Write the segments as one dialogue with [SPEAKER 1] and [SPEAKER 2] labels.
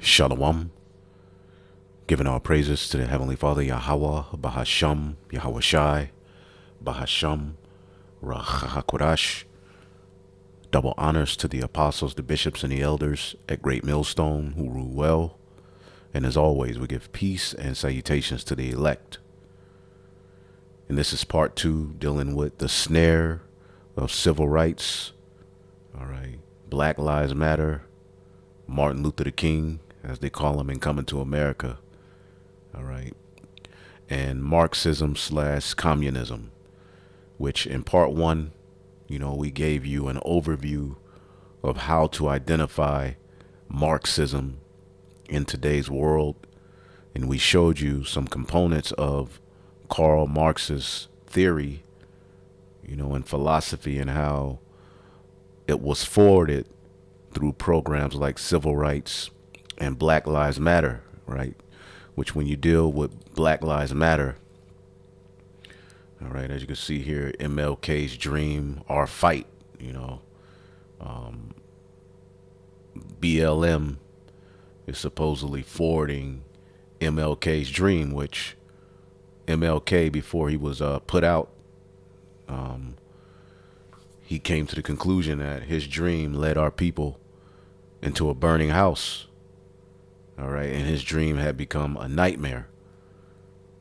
[SPEAKER 1] Shalom, giving our praises to the Heavenly Father, Yahweh, Bahasham, Yahweh Shai, Bahasham, Rahakodash. Double honors to the apostles, the bishops, and the elders at Great Millstone who rule well. And as always, we give peace and salutations to the elect. And this is part 2, dealing with the snare of civil rights. All right, Black Lives Matter, Martin Luther King, as they call him in Coming to America. All right, and Marxism / communism, which in part 1, we gave you an overview of how to identify Marxism in today's world. And we showed you some components of Karl Marx's theory, and philosophy, and how it was forwarded through programs like civil rights and Black Lives Matter, right? Which when you deal with Black Lives Matter, all right, as you can see here, MLK's dream, our fight, BLM is supposedly forwarding MLK's dream, which MLK, before he was put out, he came to the conclusion that his dream led our people into a burning house. All right, and his dream had become a nightmare.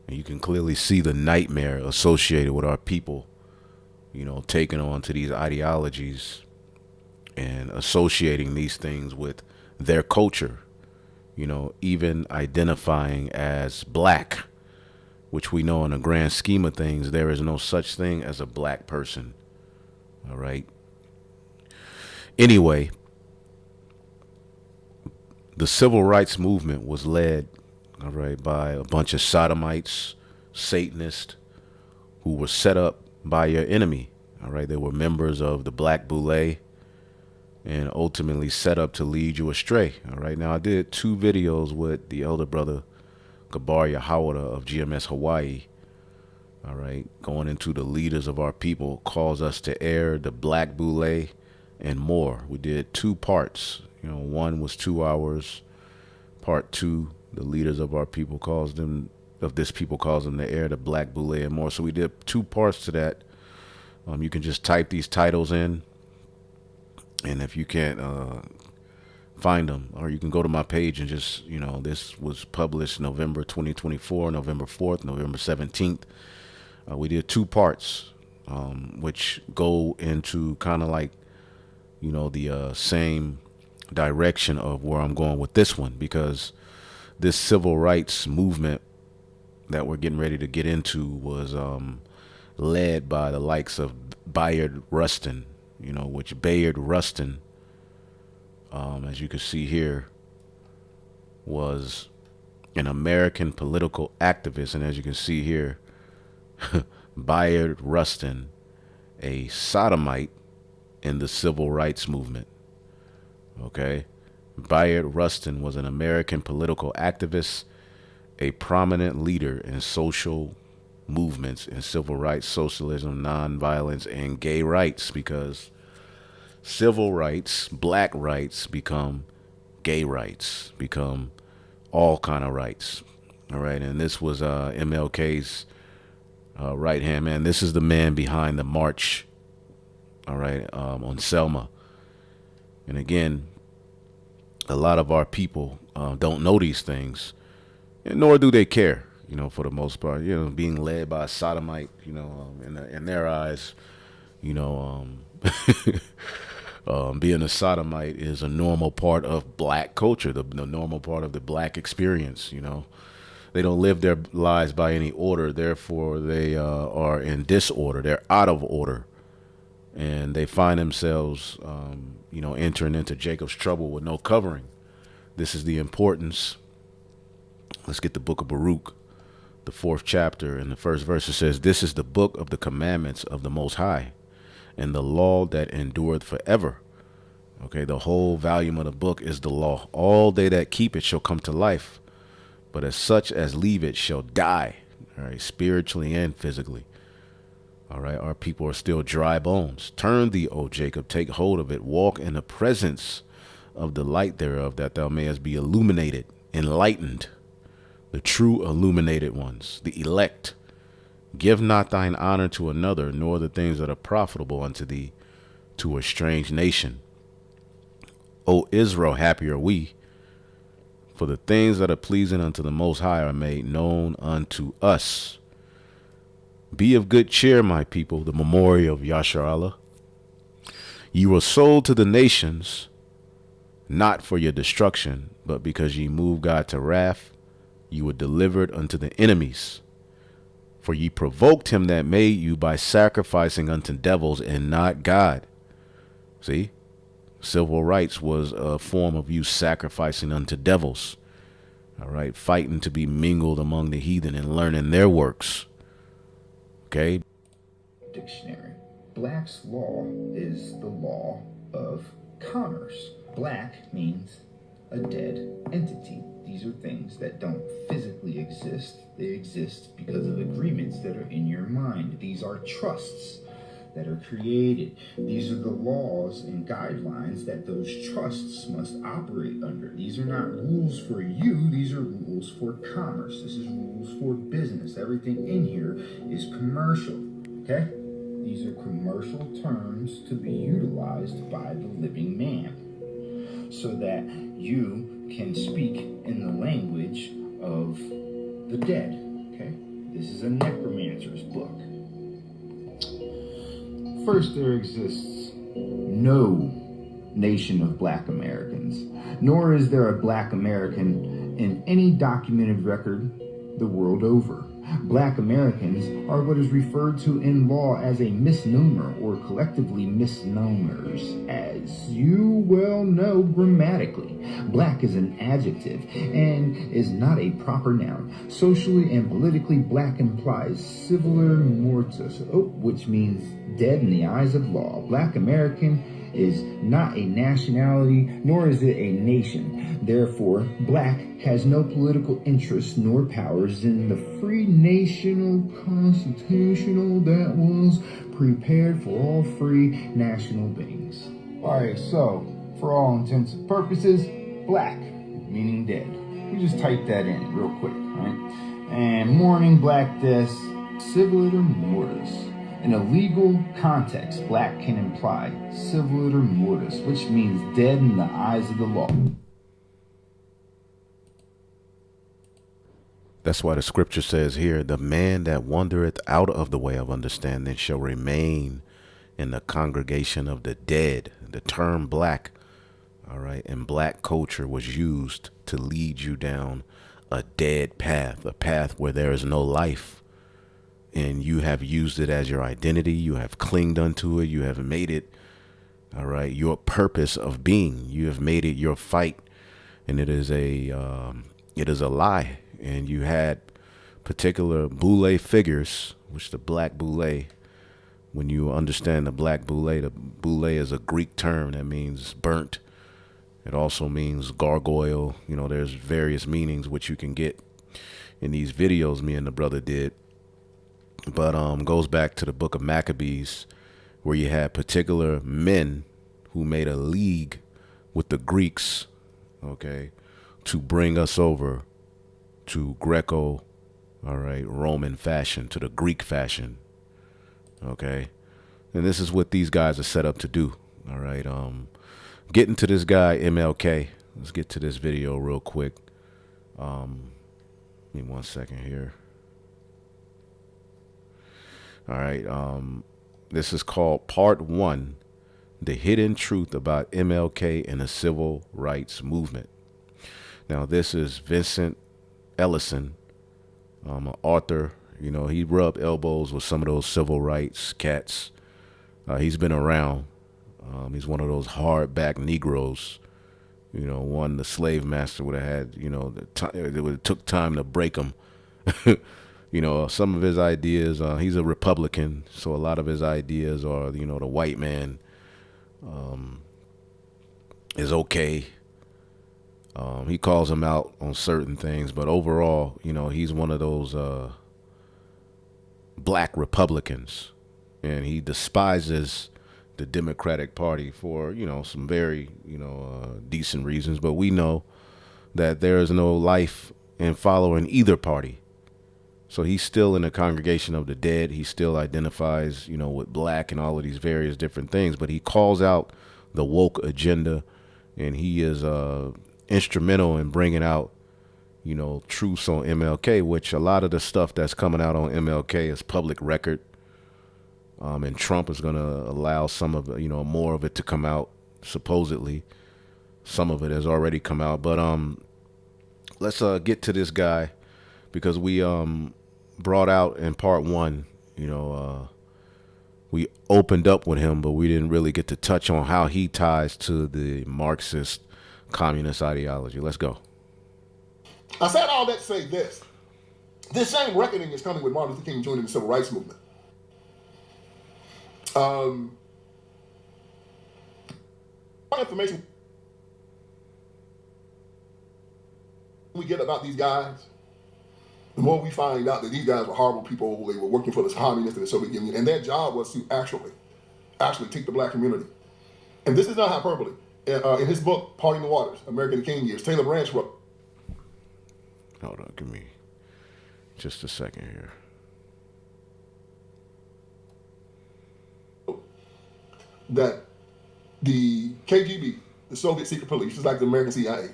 [SPEAKER 1] And you can clearly see the nightmare associated with our people, taking on to these ideologies and associating these things with their culture, even identifying as black, which we know in the grand scheme of things, there is no such thing as a black person. All right. Anyway, the civil rights movement was led, all right, by a bunch of sodomites, Satanists, who were set up by your enemy. All right, they were members of the Black Boule and ultimately set up to lead you astray. All right, now I did 2 videos with the elder brother Gabar Yahawada of GMS Hawaii. All right, going into the leaders of our people, calls us to air, the Black Boule, and more. We did 2 parts. One was 2 hours. Part 2, the leaders of our people calls them, of this people calls them to air, the Black Boule, and more. So we did 2 parts to that. You can just type these titles in, and if you can't find them, or you can go to my page and just, this was published November 2024, November 4th, November 17th. We did 2 parts, which go into kind of like, the same direction of where I'm going with this one, because this civil rights movement that we're getting ready to get into was led by the likes of Bayard Rustin, which Bayard Rustin, as you can see here, was an American political activist. And as you can see here, Bayard Rustin, a sodomite in the civil rights movement. Okay, Bayard Rustin was an American political activist, a prominent leader in social movements in civil rights, socialism, nonviolence, and gay rights, because civil rights, black rights become gay rights, become all kind of rights. All right, and this was MLK's right hand man. This is the man behind the march, all right, on Selma. And again, a lot of our people don't know these things, and nor do they care, for the most part. Being led by a sodomite, in their eyes, being a sodomite is a normal part of black culture, the normal part of the black experience. They don't live their lives by any order, therefore they are in disorder. They're out of order, and they find themselves, entering into Jacob's trouble with no covering. This is the importance. Let's get the book of Baruch, the 4th chapter, and the 1st verse. It says, "This is the book of the commandments of the Most High, and the law that endureth forever." Okay, the whole volume of the book is the law. "All they that keep it shall come to life, but as such as leave it shall die." All right, spiritually and physically. All right, our people are still dry bones. "Turn thee, O Jacob, take hold of it, walk in the presence of the light thereof, that thou mayest be illuminated, enlightened, the true illuminated ones, the elect. Give not thine honor to another, nor the things that are profitable unto thee to a strange nation. O Israel, happy are we, for the things that are pleasing unto the Most High are made known unto us. Be of good cheer, my people, the memorial of Yashar Allah. Ye were sold to the nations, not for your destruction, but because ye moved God to wrath, ye were delivered unto the enemies. For ye provoked him that made you by sacrificing unto devils and not God. See? Civil rights was a form of you sacrificing unto devils. All right. Fighting to be mingled among the heathen and learning their works. Okay.
[SPEAKER 2] Dictionary. Black's law is the law of commerce. Black means a dead entity. These are things that don't physically exist. They exist because of agreements that are in your mind. These are trusts that are created. These are the laws and guidelines that those trusts must operate under. These are not rules for you. These are rules for commerce. This is rules for business. Everything in here is commercial. Okay? These are commercial terms to be utilized by the living man so that you can speak in the language of the dead. Okay? This is a necromancer's book. First, there exists no nation of Black Americans, nor is there a Black American in any documented record the world over. Black Americans are what is referred to in law as a misnomer, or collectively misnomers. As you well know grammatically, black is an adjective and is not a proper noun. Socially and politically, black implies civilir mortis, which means dead in the eyes of law. Black American is not a nationality, nor is it a nation. Therefore, black has no political interest nor powers in the free national constitutional that was prepared for all free national beings. Alright, so, for all intents and purposes, black, meaning dead. We just type that in real quick, right? And mourning, black death, civiliter mortis. In a legal context, black can imply civiliter mortis, which means dead in the eyes of the law.
[SPEAKER 1] That's why the scripture says here, the man that wandereth out of the way of understanding shall remain in the congregation of the dead. The term black, all right, and black culture was used to lead you down a dead path, a path where there is no life. And you have used it as your identity. You have clinged unto it. You have made it, all right, your purpose of being. You have made it your fight, and it is a lie. And you had particular boule figures, which the black boule. When you understand the boule is a Greek term that means burnt. It also means gargoyle. You know, there's various meanings which you can get in these videos me and the brother did. But goes back to the book of Maccabees, where you had particular men who made a league with the Greeks, okay, to bring us over to Greco, all right, Roman fashion, to the Greek fashion, okay. And this is what these guys are set up to do, all right. Getting to this guy MLK. Let's get to this video real quick. Give me 1 second here. All right, this is called Part 1, The Hidden Truth About MLK and the Civil Rights Movement. Now, this is Vincent Ellison, an author. You know, he rubbed elbows with some of those civil rights cats. He's been around. He's one of those hardback Negroes. You know, one the slave master would have had, you know, it would have took time to break him. You know, some of his ideas, he's a Republican, so a lot of his ideas are, you know, the white man is okay. He calls him out on certain things, but overall, you know, he's one of those black Republicans, and he despises the Democratic Party for, some very, decent reasons. But we know that there is no life in following either party. So he's still in the congregation of the dead. He still identifies, with black and all of these various different things. But he calls out the woke agenda, and he is instrumental in bringing out, truths on MLK, which a lot of the stuff that's coming out on MLK is public record. And Trump is going to allow some of, more of it to come out, supposedly. Some of it has already come out. But let's get to this guy, because we brought out in part one, we opened up with him, but we didn't really get to touch on how he ties to the Marxist communist ideology. Let's go.
[SPEAKER 3] I said all that to say this. This same reckoning is coming with Martin Luther King Jr. and the Civil Rights Movement. More information we get about these guys, the more we find out that these guys were horrible people. They were working for the communists and the Soviet Union, and their job was to actually take the black community. And this is not hyperbole. In his book, Parting the Waters, American King Years, Taylor Branch wrote.
[SPEAKER 1] Hold on, give me just a second here.
[SPEAKER 3] That the KGB, the Soviet secret police, just like the American CIA,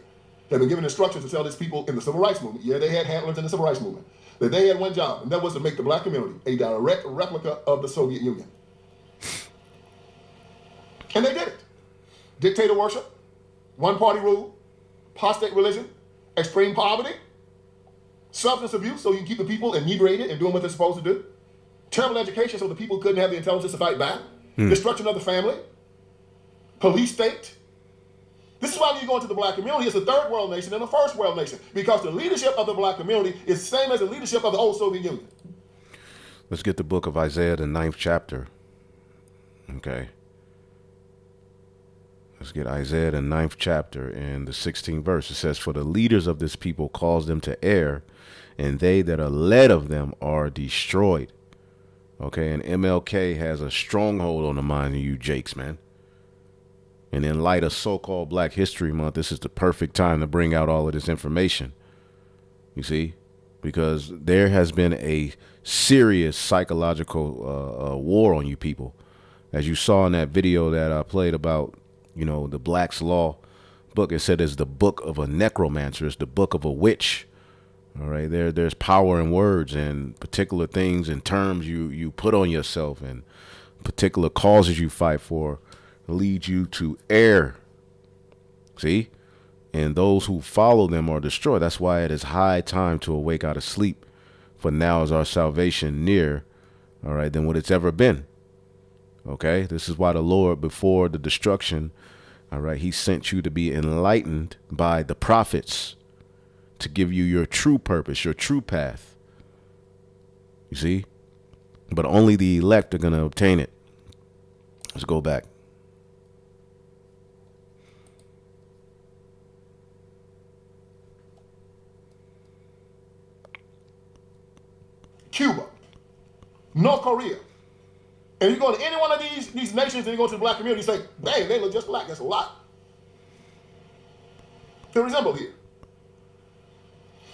[SPEAKER 3] have been given instructions to tell these people in the civil rights movement, yeah, they had handlers in the civil rights movement, that they had one job, and that was to make the black community a direct replica of the Soviet Union. And they did it. Dictator worship, one-party rule, apostate religion, extreme poverty, substance abuse so you can keep the people inebriated and doing what they're supposed to do, terrible education so the people couldn't have the intelligence to fight back, destruction of the family, police state. This is why when you go into the black community, it's a third world nation and a first world nation, because the leadership of the black community is the same as the leadership of the old Soviet Union.
[SPEAKER 1] Let's get the book of Isaiah, the 9th chapter. Okay. Let's get Isaiah, the 9th chapter, and the 16th verse. It says, "For the leaders of this people cause them to err, and they that are led of them are destroyed." Okay, and MLK has a stronghold on the mind of you jakes, man. And in light of so-called Black History Month, this is the perfect time to bring out all of this information. You see? Because there has been a serious psychological war on you people. As you saw in that video that I played about, the Black's Law book, it said it's the book of a necromancer. It's the book of a witch. All right, there's power in words and particular things and terms you put on yourself, and particular causes you fight for lead you to err. See? And those who follow them are destroyed. That's why it is high time to awake out of sleep, for now is our salvation near, all right, than what it's ever been. Okay, this is why the Lord, before the destruction, all right, he sent you to be enlightened by the prophets, to give you your true purpose, your true path. You see? But only the elect are going to obtain it. Let's go back.
[SPEAKER 3] Cuba, North Korea. And you go to any one of these nations and you go to the black community, you say, dang, they look just black. That's a lot to resemble here.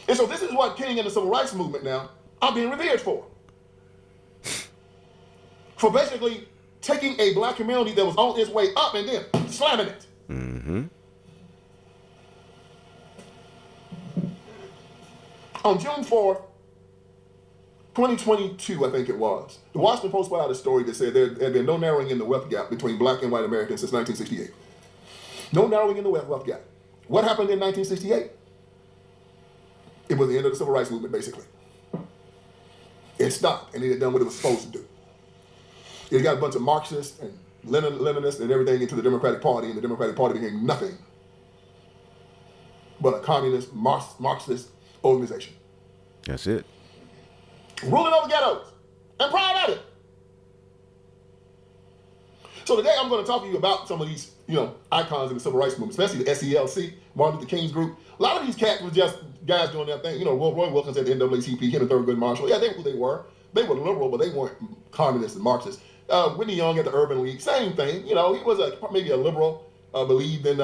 [SPEAKER 3] And so this is what King and the civil rights movement now are being revered for. For basically taking a black community that was on its way up and then slamming it.
[SPEAKER 1] Mm-hmm.
[SPEAKER 3] On June 4th, 2022, I think it was, the Washington Post put out a story that said there had been no narrowing in the wealth gap between black and white Americans since 1968. No narrowing in the wealth gap. What happened in 1968? It was the end of the civil rights movement, basically. It stopped, and it had done what it was supposed to do. It got a bunch of Marxists and Leninists and everything into the Democratic Party, and the Democratic Party became nothing but a communist, Marxist organization.
[SPEAKER 1] That's it.
[SPEAKER 3] Ruling over ghettos, and proud of it. So today I'm going to talk to you about some of these, icons in the civil rights movement, especially the SELC, Martin Luther King's group. A lot of these cats were just guys doing their thing. Roy Wilkins at the NAACP, him and Thurgood Marshall. Yeah, they were who they were. They were liberal, but they weren't communists and Marxists. Whitney Young at the Urban League, same thing. You know, he was maybe a liberal, believed in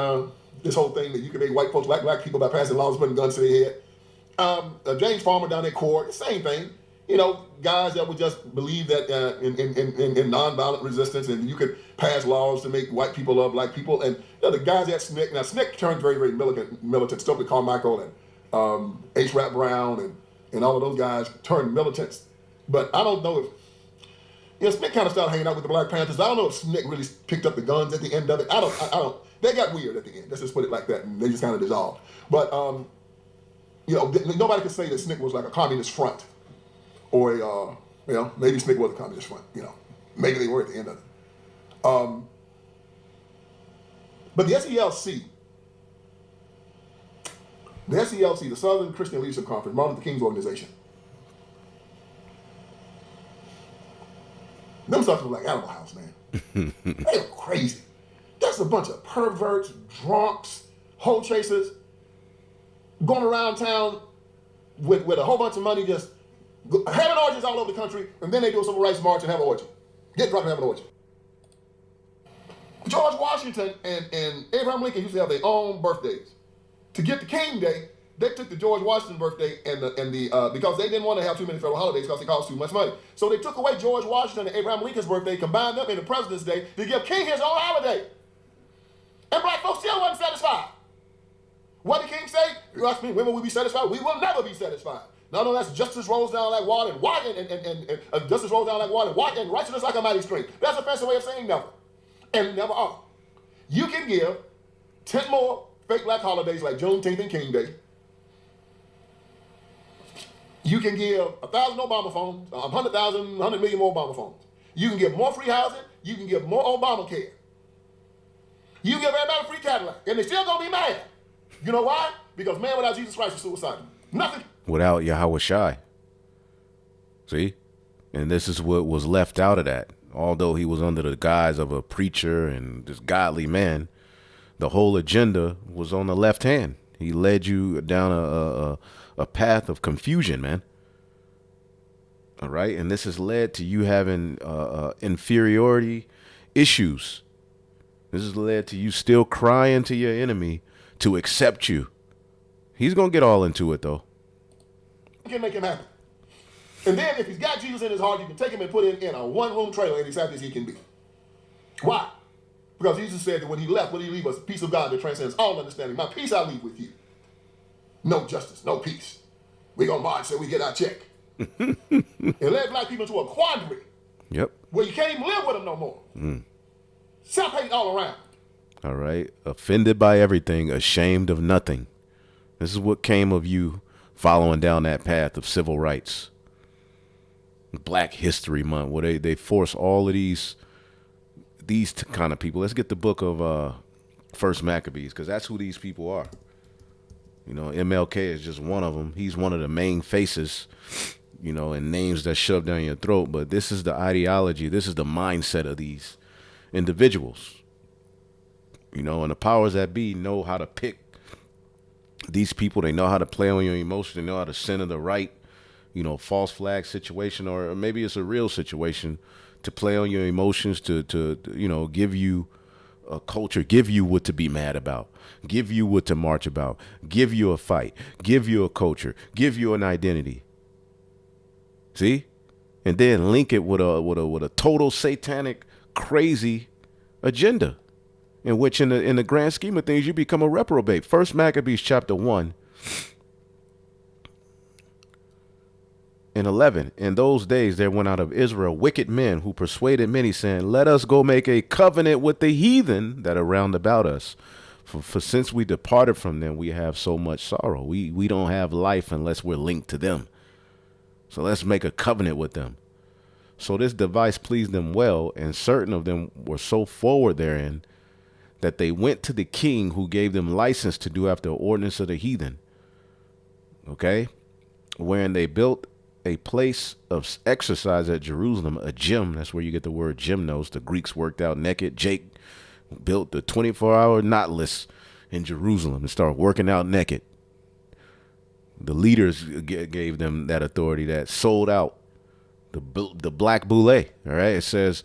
[SPEAKER 3] this whole thing that you can make white folks like black people by passing laws putting guns to their head. James Farmer down at court, same thing. You know, guys that would just believe that in nonviolent resistance, and you could pass laws to make white people love black people. And the guys at SNCC, now SNCC turned very, very militant. Stokely Carmichael and H. Rap Brown and all of those guys turned militants. But I don't know if, SNCC kind of started hanging out with the Black Panthers. I don't know if SNCC really picked up the guns at the end of it. I don't. They got weird at the end. Let's just put it like that. And they just kind of dissolved. But, nobody could say that SNCC was like a communist front. Or maybe SNCC was a communist front. Maybe they were at the end of it. But the SELC, the Southern Christian Leadership Conference, Martin Luther King's organization, them suckers were like Animal House, man. They were crazy. That's a bunch of perverts, drunks, hoe chasers, going around town with a whole bunch of money, just having orgies all over the country, and then they do a civil rights march and have an orgy. Get drunk and have an orgy. George Washington and Abraham Lincoln used to have their own birthdays. To get to King Day, they took the George Washington birthday and the because they didn't want to have too many federal holidays because they cost too much money. So they took away George Washington and Abraham Lincoln's birthday, combined them in the President's Day to give King his own holiday. And black folks still wasn't satisfied. What did King say? You ask me, women will be satisfied? We will never be satisfied. No, that's justice rolls down like water and justice rolls down like water and righteousness like a mighty stream. That's a fancy way of saying never. And never are. You can give 10 more fake black holidays like Juneteenth and King Day. You can give 1,000 Obama phones, 100,000, 100 million more Obama phones. You can give more free housing. You can give more Obamacare. You can give everybody a free Cadillac, and they're still gonna be mad. You know why? Because man without Jesus Christ is suicidal. Nothing.
[SPEAKER 1] Without Yahweh Shai. See? And this is what was left out of that. Although he was under the guise of a preacher and this godly man, the whole agenda was on the left hand. He led you down a path of confusion, man. All right? And this has led to you having inferiority issues. This has led to you still crying to your enemy to accept you. He's going to get all into it, though.
[SPEAKER 3] You can make him happen. And then if he's got Jesus in his heart, you can take him and put him in a one-room trailer and as happy as he can be. Why? Because Jesus said that when he left, what did he leave us? Peace of God that transcends all understanding. My peace I leave with you. No justice, no peace. We're going to march so we get our check. And led black people into a quandary.
[SPEAKER 1] Yep.
[SPEAKER 3] Where you can't even live with them no more. Self-hate all around.
[SPEAKER 1] All right. Offended by everything, ashamed of nothing. This is what came of you following down that path of civil rights. Black History Month, where they force all of these kind of people. Let's get the book of First Maccabees, because that's who these people are. MLK is just one of them. He's one of the main faces, and names that shove down your throat. But this is the ideology. This is the mindset of these individuals. And the powers that be know how to pick these people. They know how to play on your emotions. They know how to center the right, false flag situation, or maybe it's a real situation, to play on your emotions, to give you a culture, give you what to be mad about, give you what to march about, give you a fight, give you a culture, give you an identity. See? And then link it with a total satanic, crazy agenda, in which in the grand scheme of things, you become a reprobate. First Maccabees chapter 1 and 11. In those days there went out of Israel wicked men who persuaded many, saying, let us go make a covenant with the heathen that are round about us. For since we departed from them, we have so much sorrow. We don't have life unless we're linked to them. So let's make a covenant with them. So this device pleased them well, and certain of them were so forward therein that they went to the king, who gave them license to do after the ordinance of the heathen. Okay? Wherein they built a place of exercise at Jerusalem, a gym. That's where you get the word gymnos. The Greeks worked out naked. Jake built the 24-hour knotless in Jerusalem and started working out naked. The leaders gave them that authority, that sold out the black boule. All right. It says,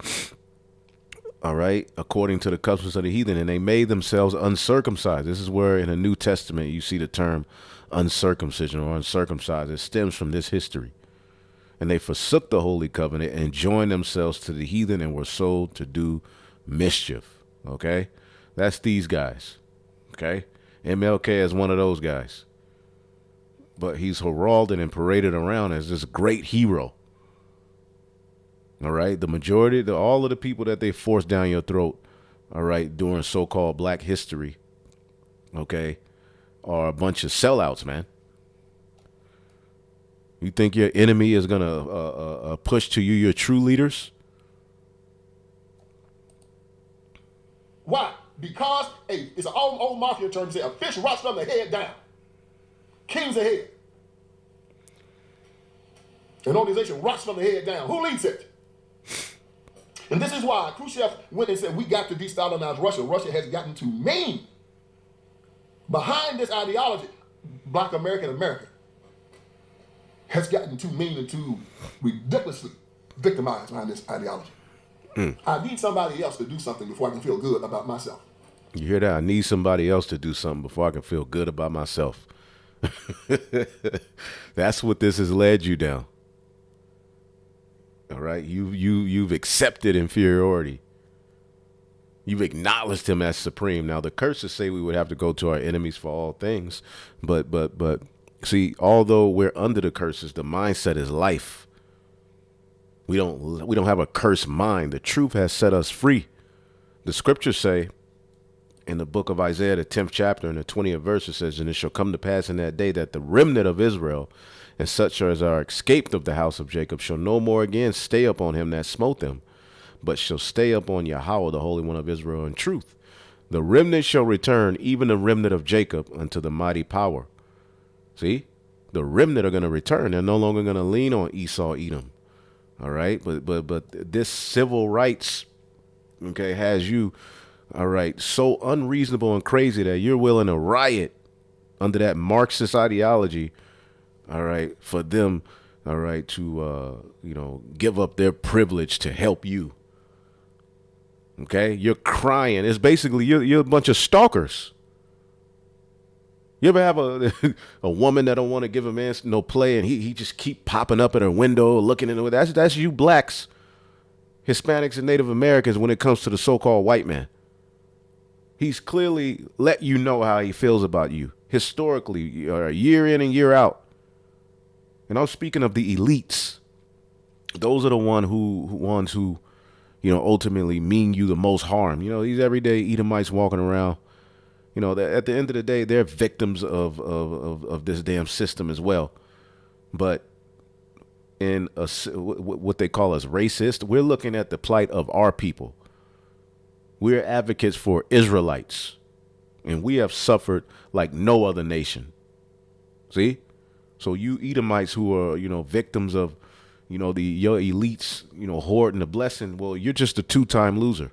[SPEAKER 1] all right, according to the customs of the heathen, and they made themselves uncircumcised. This is where in the New Testament you see the term uncircumcision or uncircumcised. It stems from this history. And they forsook the holy covenant and joined themselves to the heathen and were sold to do mischief. Okay? That's these guys. Okay? MLK is one of those guys. But he's heralded and paraded around as this great hero. All right? The majority, all of the people that they forced down your throat, all right, during so-called black history, okay, are a bunch of sellouts, man. You think your enemy is going to push to you your true leaders?
[SPEAKER 3] Why? Because, hey, it's an old mafia term to say a fish rots from the head down. King's ahead. An organization rots from the head down. Who leads it? And this is why Khrushchev went and said, we got to de-Stalinize Russia. Russia has gotten too mean. Behind this ideology, Black America has gotten too mean and too ridiculously victimized behind this ideology. I need somebody else to do something before I can feel good about myself.
[SPEAKER 1] You hear that? I need somebody else to do something before I can feel good about myself. That's what this has led you down. All right? You've accepted inferiority. You've acknowledged him as supreme. Now, the curses say we would have to go to our enemies for all things. But see, although we're under the curses, the mindset is life. We don't have a cursed mind. The truth has set us free. The scriptures say in the book of Isaiah, the 10th chapter and the 20th verse, it says, and it shall come to pass in that day that the remnant of Israel and such as are escaped of the house of Jacob shall no more again stay upon him that smote them, but shall stay upon Yahweh, the Holy One of Israel, in truth. The remnant shall return, even the remnant of Jacob, unto the mighty power. See, the remnant are going to return. They're no longer going to lean on Esau, Edom. All right. But this civil rights, okay, has you, all right, so unreasonable and crazy that you're willing to riot under that Marxist ideology. All right. For them, all right, to, give up their privilege to help you. Okay. You're crying. It's basically you're a bunch of stalkers. You ever have a woman that don't want to give a man no play and he just keep popping up at her window looking in the window? That's you blacks, Hispanics, and Native Americans when it comes to the so-called white man. He's clearly let you know how he feels about you historically, year in and year out. And I'm speaking of the elites. Those are the ones who ultimately mean you the most harm. These everyday Edomites walking around. At the end of the day, they're victims of this damn system as well. But in what they call as racist, we're looking at the plight of our people. We're advocates for Israelites, and we have suffered like no other nation. See? So you Edomites who are, victims of, your elites, hoarding the blessing, well, you're just a two-time loser.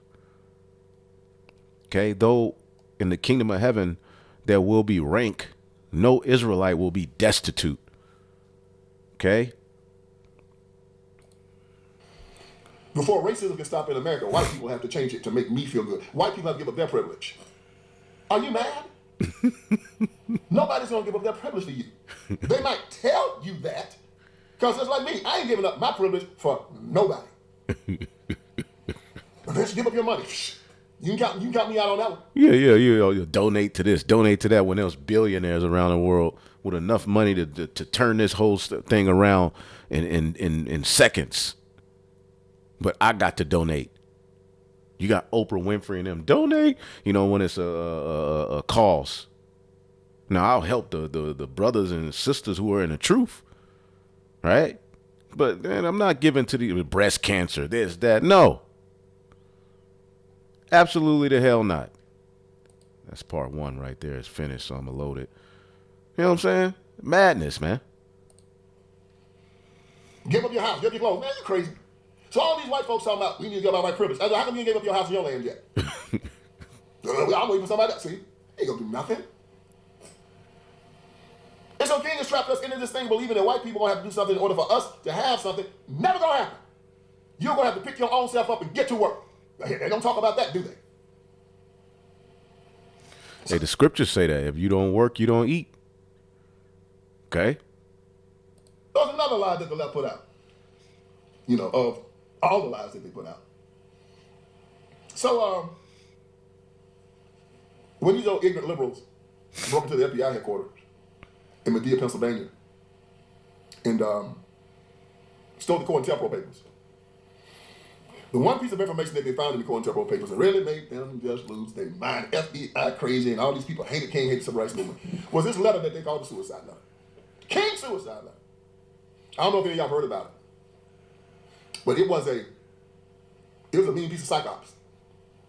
[SPEAKER 1] Okay? Though in the kingdom of heaven, there will be rank. No Israelite will be destitute. Okay?
[SPEAKER 3] Before racism can stop in America, white people have to change it to make me feel good. White people have to give up their privilege. Are you mad? Nobody's going to give up their privilege to you. They might tell you that, because it's like me. I ain't giving up my privilege for nobody. But let's give up your money. You can count me out on that one.
[SPEAKER 1] Yeah. You donate to this, donate to that, when there's billionaires around the world with enough money to turn this whole thing around in seconds. But I got to donate. You got Oprah Winfrey and them donate, when it's a cause. Now, I'll help the brothers and sisters who are in the truth, right? But then I'm not giving to the breast cancer, this, that. No. Absolutely the hell not. That's part one right there. It's finished, so I'm going to load it. You know what I'm saying? Madness, man.
[SPEAKER 3] Give up your house, give up your clothes. Man, you crazy. So all these white folks talking about, we need to give up our privilege. How come you ain't gave up your house and your land yet? I'm waiting for somebody else. See, ain't gonna do nothing. And so King has trapped us into this thing believing that white people gonna have to do something in order for us to have something. Never gonna happen. You're gonna have to pick your own self up and get to work. They don't talk about that, do they?
[SPEAKER 1] Hey, the scriptures say that if you don't work, you don't eat. Okay?
[SPEAKER 3] There's another lie that the left put out. You know, of all the lies that they put out. So, when these old ignorant liberals broke into the FBI headquarters in Medea, Pennsylvania, and stole the COINTELPRO papers, the one piece of information that they found in the COINTELPRO papers that really made them just lose their mind, FBI crazy, and all these people hated King, hated the civil rights movement, was this letter that they called the suicide letter. King suicide letter. I don't know if any of y'all heard about it, but it was a mean piece of psychops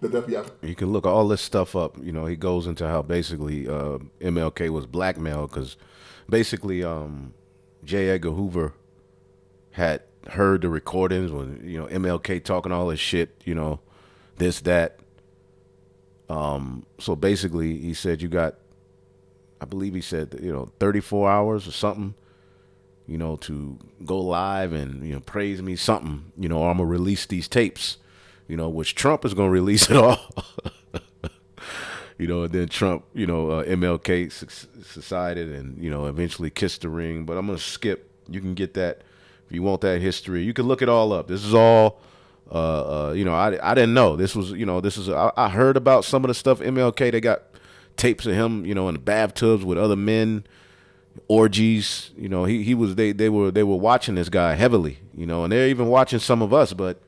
[SPEAKER 3] that the FBI.
[SPEAKER 1] You can look all this stuff up. You know, he goes into how basically MLK was blackmailed because basically J. Edgar Hoover had heard the recordings when, you know, MLK talking all this shit, you know, this, that. So basically he said you got, I believe he said, you know, 34 hours or something, you know, to go live and, you know, praise me something, you know, or I'm going to release these tapes, you know, which Trump is going to release it all. You know, and then Trump, you know, MLK suicided and, you know, eventually kissed the ring. But I'm going to skip. You can get that if you want that history. You can look it all up. This is all, you know, I didn't know. This was, you know, I heard about some of the stuff MLK. They got tapes of him, you know, in the bathtubs with other men, orgies. You know, they were watching this guy heavily, you know, and they're even watching some of us. But,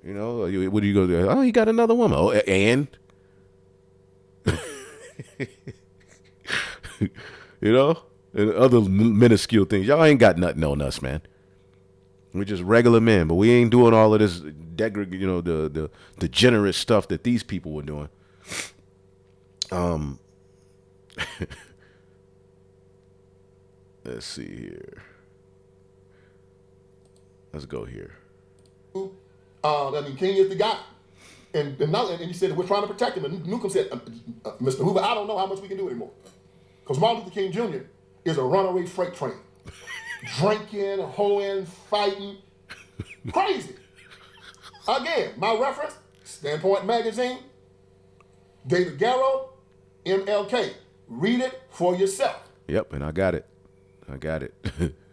[SPEAKER 1] you know, what do you go do? Oh, he got another woman. Oh, and you know, and other minuscule things. Y'all ain't got nothing on us, man. We're just regular men, but we ain't doing all of this, you know, the degenerate stuff that these people were doing. Let's see here. Let's go here.
[SPEAKER 3] I mean, King is the guy. And he said, we're trying to protect him. And Newcomb said, Mr. Hoover, I don't know how much we can do anymore. Because Martin Luther King Jr. is a runaway freight train. Drinking, hoeing, fighting. Crazy. Again, my reference, Standpoint Magazine, David Garrow, MLK. Read it for yourself.
[SPEAKER 1] Yep, and I got it.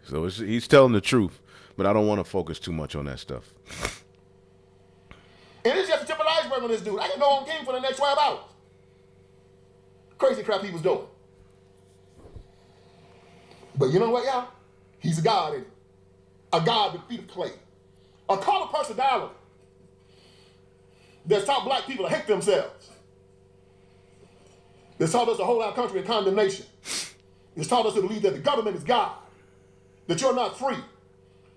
[SPEAKER 1] So he's telling the truth, but I don't want to focus too much on that stuff.
[SPEAKER 3] And it's just the tip of the iceberg on this dude. I can go on King for the next 12 hours. Crazy crap he was doing. But you know what, y'all? He's a god, ain't he? A god with feet of clay. A cult of personality that's taught black people to hate themselves. That's taught us to hold our country in condemnation. It's taught us to believe that the government is God. That you're not free.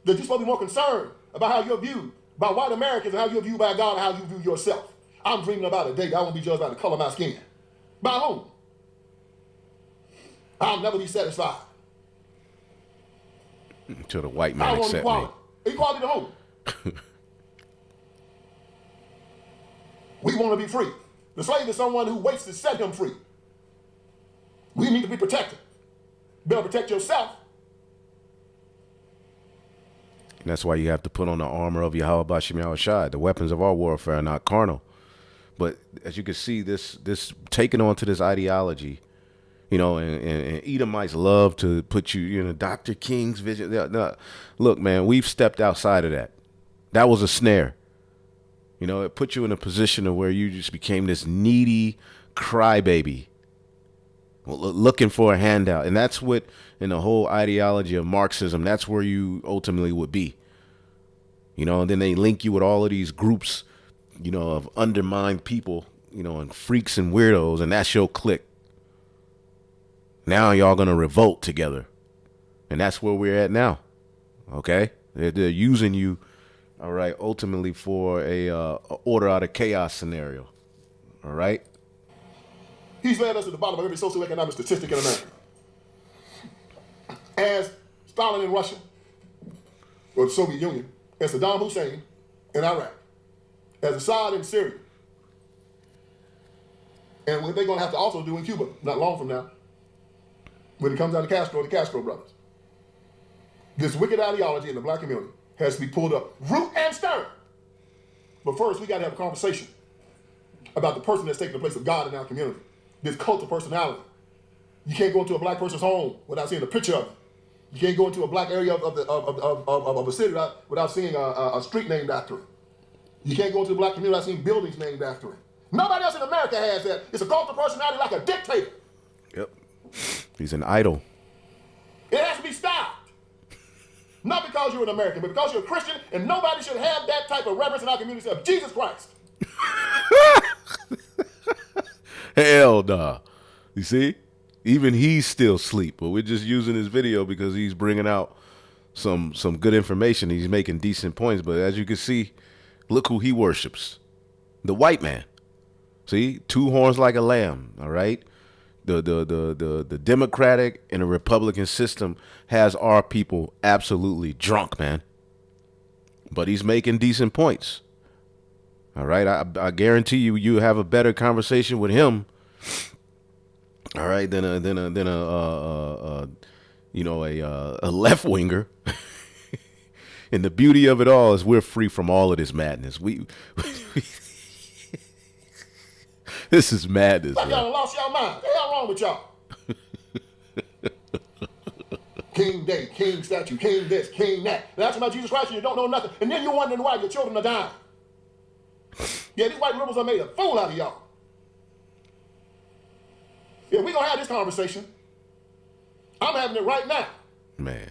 [SPEAKER 3] That you're supposed to be more concerned about how you're viewed by white Americans and how you're viewed by God and how you view yourself. I'm dreaming about a day that I won't be judged by the color of my skin. By whom? I'll never be satisfied.
[SPEAKER 1] Until the white man accept
[SPEAKER 3] equality.
[SPEAKER 1] me.
[SPEAKER 3] Equality to whom? We want to be free. The slave is someone who waits to set him free. We need to be protected. Better protect yourself.
[SPEAKER 1] And that's why you have to put on the armor of Yahweh Bashim Yahushai. The weapons of our warfare are not carnal. But as you can see, this taking on to this ideology, you know, and Edomites love to put you know, Dr. King's vision. No, look, man, we've stepped outside of that. That was a snare. You know, it put you in a position of where you just became this needy crybaby looking for a handout. And that's what, in the whole ideology of Marxism, that's where you ultimately would be. You know, and then they link you with all of these groups, you know, of undermined people, you know, and freaks and weirdos, and that's your clique. Now y'all gonna revolt together. And that's where we're at now. Okay? They're using you, all right, ultimately for a order out of chaos scenario. All right?
[SPEAKER 3] He's led us to the bottom of every socioeconomic statistic in America. As Stalin in Russia, or the Soviet Union, as Saddam Hussein in Iraq, as Assad in Syria, and what they're going to have to also do in Cuba, not long from now, when it comes down to Castro, the Castro brothers. This wicked ideology in the black community has to be pulled up root and stem But first, we got to have a conversation about the person that's taking the place of God in our community. This cult of personality. You can't go into a black person's home without seeing a picture of it. You can't go into a black area of a city without seeing a street named after it. You can't go into a black community without seeing buildings named after it. Nobody else in America has that. It's a cult of personality like a dictator.
[SPEAKER 1] Yep. He's an idol.
[SPEAKER 3] It has to be stopped. Not because you're an American, but because you're a Christian, and nobody should have that type of reverence in our community of Jesus Christ.
[SPEAKER 1] Hell nah. You see? Even he's still asleep, but we're just using his video because he's bringing out some good information. He's making decent points, but as you can see, look who he worships. The white man. See? 2 horns like a lamb, all right? The Democratic and the Republican system has our people absolutely drunk, man. But he's making decent points. All right? I guarantee you have a better conversation with him, all right, than a left winger. And the beauty of it all is we're free from all of this madness. This is madness.
[SPEAKER 3] Like y'all lost y'all mind. What the hell wrong with y'all? King Day, King statue, King this, King that. That's about Jesus Christ and you don't know nothing. And then you're wondering why your children are dying. Yeah, these white liberals are made a fool out of y'all. Yeah, we're going to have this conversation. I'm having it right now.
[SPEAKER 1] Man.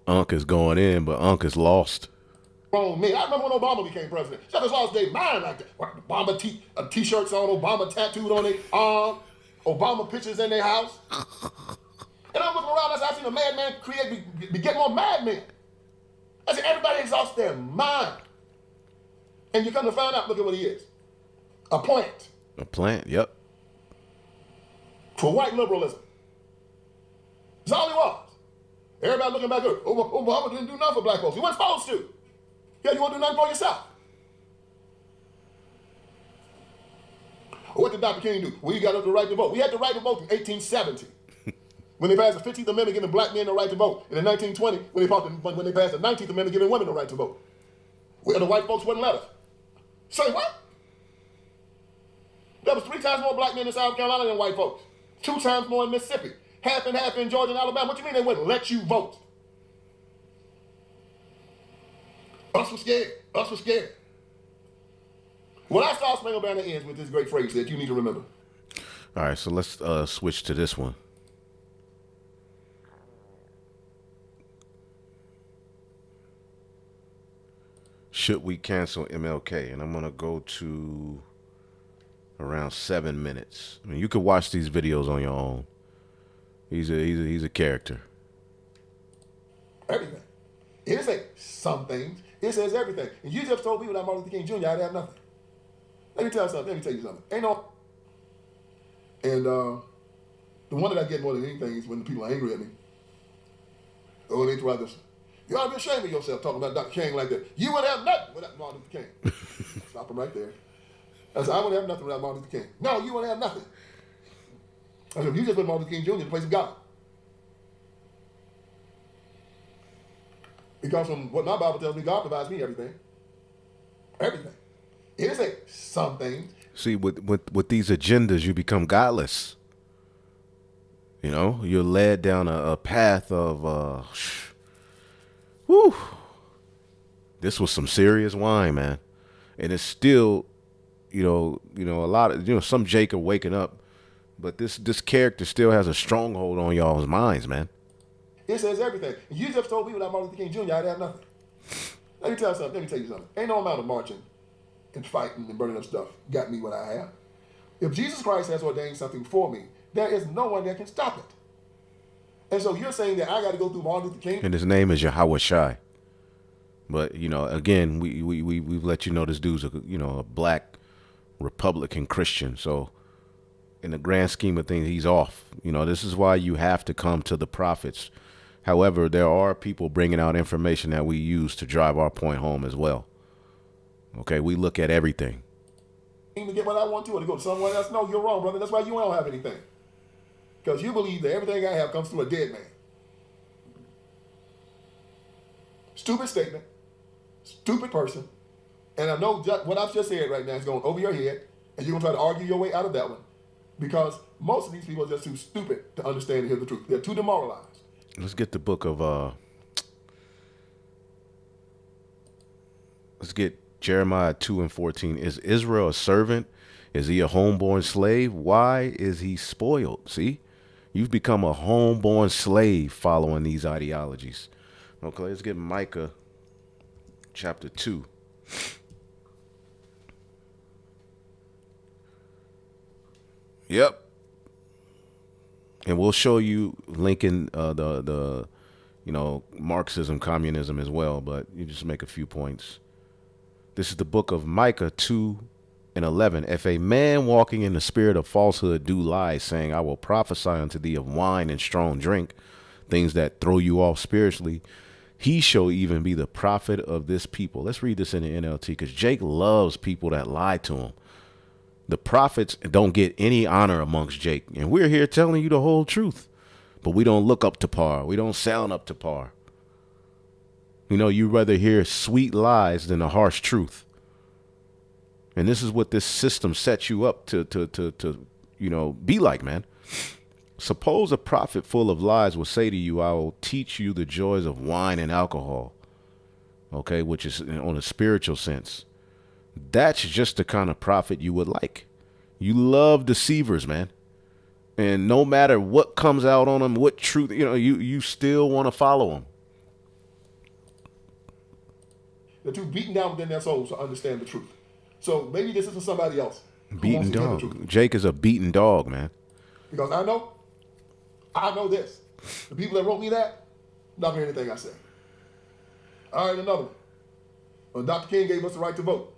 [SPEAKER 1] Unc is going in, but Unc is lost.
[SPEAKER 3] On me. I remember when Obama became president. Just lost their mind like that. Obama t-shirts on, Obama tattooed on their arm, Obama pictures in their house. And I'm looking around, I seen a madman be getting more madmen. I said, everybody exhausts their mind. And you come to find out, look at what he is. A plant.
[SPEAKER 1] A plant, yep.
[SPEAKER 3] For white liberalism. That's all he was. Everybody looking back good. Obama didn't do nothing for black folks. He wasn't supposed to. Yeah, you won't do nothing for yourself. What did Dr. King do? We got the right to vote. We had the right to vote in 1870. When they passed the 15th Amendment giving black men the right to vote. And in 1920, when they passed the 19th Amendment giving women the right to vote. Where the white folks wouldn't let us. Say what? There was 3 times more black men in South Carolina than white folks. 2 times more in Mississippi. Half and half in Georgia and Alabama. What you mean they wouldn't let you vote? Us were scared. Us were scared. When I saw Spangled Banner ends with this great phrase that you need to remember.
[SPEAKER 1] All right, so let's switch to this one. Should we cancel MLK? And I'm going to go to around 7 minutes. I mean, you could watch these videos on your own. He's a character.
[SPEAKER 3] Everything. It doesn't say some things. It says everything. And you just told me without Martin Luther King Jr., I'd have nothing. Let me tell you something. Let me tell you something. Ain't no... And the one that I get more than anything is when the people are angry at me. Oh, they try this. You ought to be ashamed of yourself talking about Dr. King like that. You wouldn't have nothing without Martin Luther King. Stop him right there. I said, I wouldn't have nothing without Martin Luther King. No, you wouldn't have nothing. I said, you just put Martin Luther King Jr. in the place of God. Because from what my Bible tells me, God provides me everything. Everything. It doesn't say some things.
[SPEAKER 1] See, with these agendas, you become godless. You know, you're led down a path of, whew. This was some serious wine, man. And it's still, a lot of, some Jacob waking up, but this character still has a stronghold on y'all's minds, man.
[SPEAKER 3] It says everything. You just told me without Martin Luther King Jr., I'd have nothing. Let me tell you something. Ain't no amount of marching and fighting and burning up stuff got me what I have. If Jesus Christ has ordained something for me, there is no one that can stop it. And so you're saying that I got to go through Martin Luther King?
[SPEAKER 1] And his name is Yahweh Shai. But, again, we've let you know this dude's a black Republican Christian. So in the grand scheme of things, he's off. This is why you have to come to the prophets. However, there are people bringing out information that we use to drive our point home as well. Okay, we look at everything.
[SPEAKER 3] To get what I want to, or to go to someone else? No, you're wrong, brother. That's why you don't have anything. Because you believe that everything I have comes through a dead man. Stupid statement. stupid person. And I know what I've just said right now is going over your head, and you're going to try to argue your way out of that one. Because most of these people are just too stupid to understand and hear the truth. They're too demoralized.
[SPEAKER 1] Let's get the book of let's get Jeremiah 2:14. Is Israel a servant? Is he a homeborn slave? Why is he spoiled? See? You've become a homeborn slave following these ideologies. Okay, let's get Micah chapter 2. Yep. And we'll show you linking the Marxism, communism as well, but you just make a few points. This is the book of Micah 2:11. If a man walking in the spirit of falsehood do lie, saying, I will prophesy unto thee of wine and strong drink, things that throw you off spiritually, he shall even be the prophet of this people. Let's read this in the NLT, because Jake loves people that lie to him. The prophets don't get any honor amongst Jake, and we're here telling you the whole truth, but we don't look up to par. We don't sound up to par. You rather hear sweet lies than a harsh truth. And this is what this system sets you up to be like, man. Suppose a prophet full of lies will say to you, I will teach you the joys of wine and alcohol. Okay, which is on a spiritual sense. That's just the kind of prophet you would like. You love deceivers, man. And no matter what comes out on them, what truth, you still want to follow them.
[SPEAKER 3] They're too beaten down within their souls to understand the truth. So maybe this is for somebody else.
[SPEAKER 1] Beaten dog. Jake is a beaten dog, man.
[SPEAKER 3] Because I know this. The people that wrote me that, not hear anything I say. All right, another one. When Dr. King gave us the right to vote.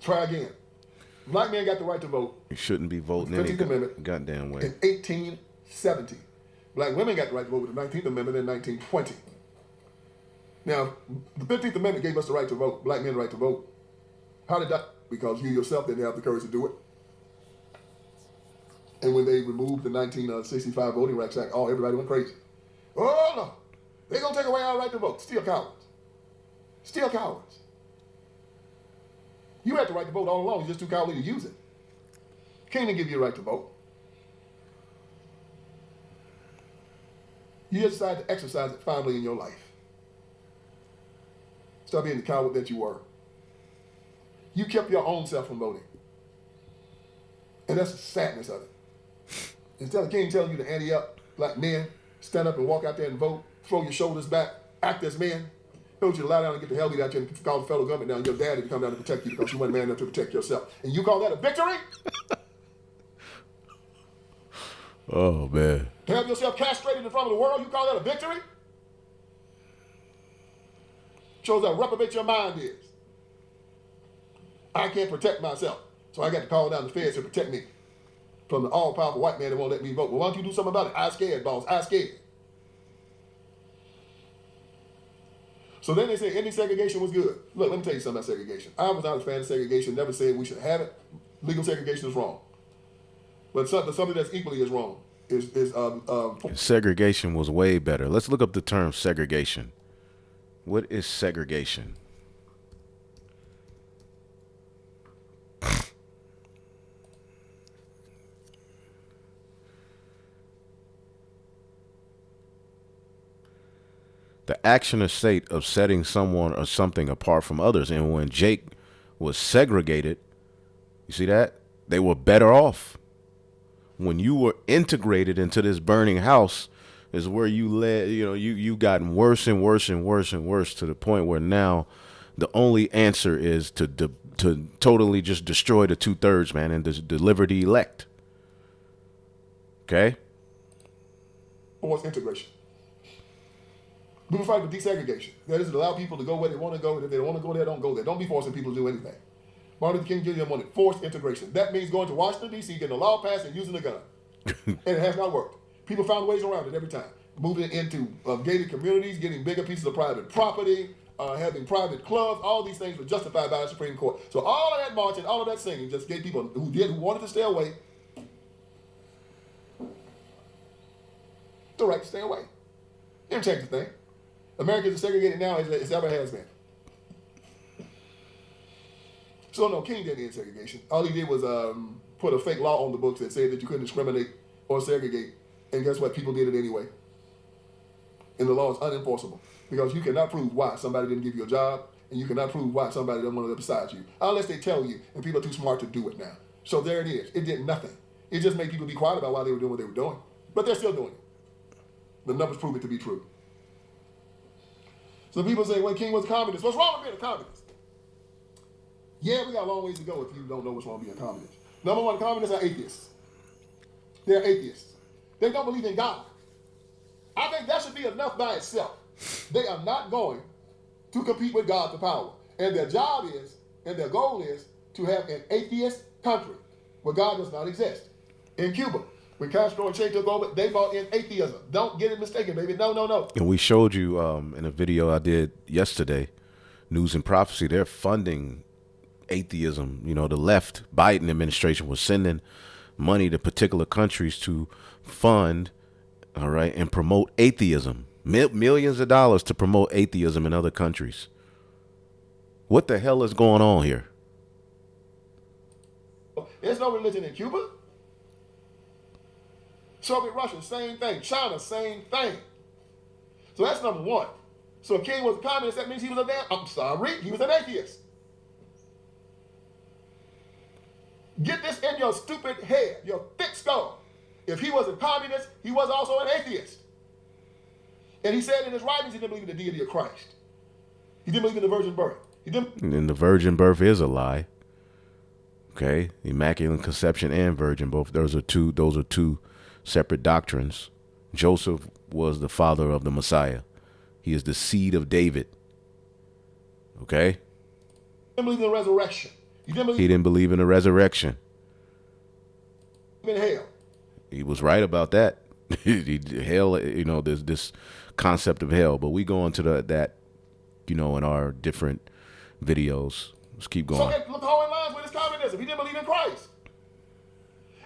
[SPEAKER 3] Try again. Black men got the right to vote.
[SPEAKER 1] You shouldn't be voting any
[SPEAKER 3] 15th Amendment
[SPEAKER 1] goddamn way.
[SPEAKER 3] In 1870. Black women got the right to vote with the 19th Amendment in 1920. Now, the 15th Amendment gave us the right to vote, black men the right to vote. How did that? Because you yourself didn't have the courage to do it. And when they removed the 1965 Voting Rights Act, everybody went crazy. Oh, no. They're going to take away our right to vote. Still cowards. Still cowards. You had the right to vote all along. You're just too cowardly to use it. King didn't give you a right to vote. You just decided to exercise it finally in your life. Stop being the coward that you were. You kept your own self from voting. And that's the sadness of it. Instead of King telling you to ante up like men, stand up and walk out there and vote, throw your shoulders back, act as men, he told you to lie down and get the hell beat out you and call the federal government down, your daddy to come down to protect you because you weren't man enough to protect yourself. And you call that a victory?
[SPEAKER 1] Oh, man.
[SPEAKER 3] To have yourself castrated in front of the world, you call that a victory? Shows how reprobate your mind is. I can't protect myself, so I got to call down the feds to protect me from the all-powerful white man that won't let me vote. Well, why don't you do something about it? I scared, boss. I scared. So then they say any segregation was good. Look, let me tell you something about segregation. I was not a fan of segregation. Never said we should have it. Legal segregation is wrong. But something that's equally as wrong is
[SPEAKER 1] segregation was way better. Let's look up the term segregation. What is segregation? The action or state of setting someone or something apart from others. And when Jake was segregated, you see that? They were better off. When you were integrated into this burning house is where you led, you gotten worse and worse and worse and worse to the point where now the only answer is to totally just destroy the 2/3, man, and deliver the elect. Okay?
[SPEAKER 3] Forced integration. We fight for desegregation. That is to allow people to go where they want to go, and if they don't want to go there, don't go there. Don't be forcing people to do anything. Martin Luther King Jr. wanted forced integration. That means going to Washington, D.C., getting a law passed, and using a gun. And it has not worked. People found ways around it every time. Moving into gated communities, getting bigger pieces of private property, having private clubs, all these things were justified by the Supreme Court. So all of that marching, all of that singing just gave people who wanted to stay away the right to stay away. Didn't change the thing. Americans are segregated now as it ever has been. So no, King didn't end segregation. All he did was put a fake law on the books that said that you couldn't discriminate or segregate. And guess what? People did it anyway. And the law is unenforceable because you cannot prove why somebody didn't give you a job, and you cannot prove why somebody doesn't want to live beside you unless they tell you, and people are too smart to do it now. So there it is. It did nothing. It just made people be quiet about why they were doing what they were doing. But they're still doing it. The numbers prove it to be true. So people say, well, King was a communist. What's wrong with being a communist? Yeah, we got a long ways to go if you don't know what's wrong with being a communist. Number one, communists are atheists. They're atheists. They don't believe in God. I think that should be enough by itself. They are not going to compete with God for power. And their job is, and their goal is, to have an atheist country where God does not exist. In Cuba, when Castro and Che took over, they brought in atheism. Don't get it mistaken, baby. No, no, no.
[SPEAKER 1] And we showed you in a video I did yesterday, News and Prophecy, they're funding atheism. You know, the left Biden administration was sending money to particular countries to fund, all right, and promote atheism. Millions of dollars to promote atheism in other countries. What the hell is going on here?
[SPEAKER 3] There's no religion in Cuba. Soviet Russia, same thing. China, same thing. So that's number one. So if King was a communist, that means he was a I'm sorry, he was an atheist. Get this in your stupid head, your thick skull. If he was a communist, he was also an atheist. And he said in his writings he didn't believe in the deity of Christ. He didn't believe in the virgin birth.
[SPEAKER 1] And the virgin birth is a lie. Okay, Immaculate Conception and virgin, both those are two separate doctrines. Joseph was the father of the Messiah. He is the seed of David. Okay?
[SPEAKER 3] He didn't believe in the resurrection. He
[SPEAKER 1] didn't believe in the resurrection.
[SPEAKER 3] In hell.
[SPEAKER 1] He was right about that. Hell, you know, there's this concept of hell, but we go into that, you know, in our different videos. Let's keep going.
[SPEAKER 3] So look how it lines with his communism. He didn't believe in Christ.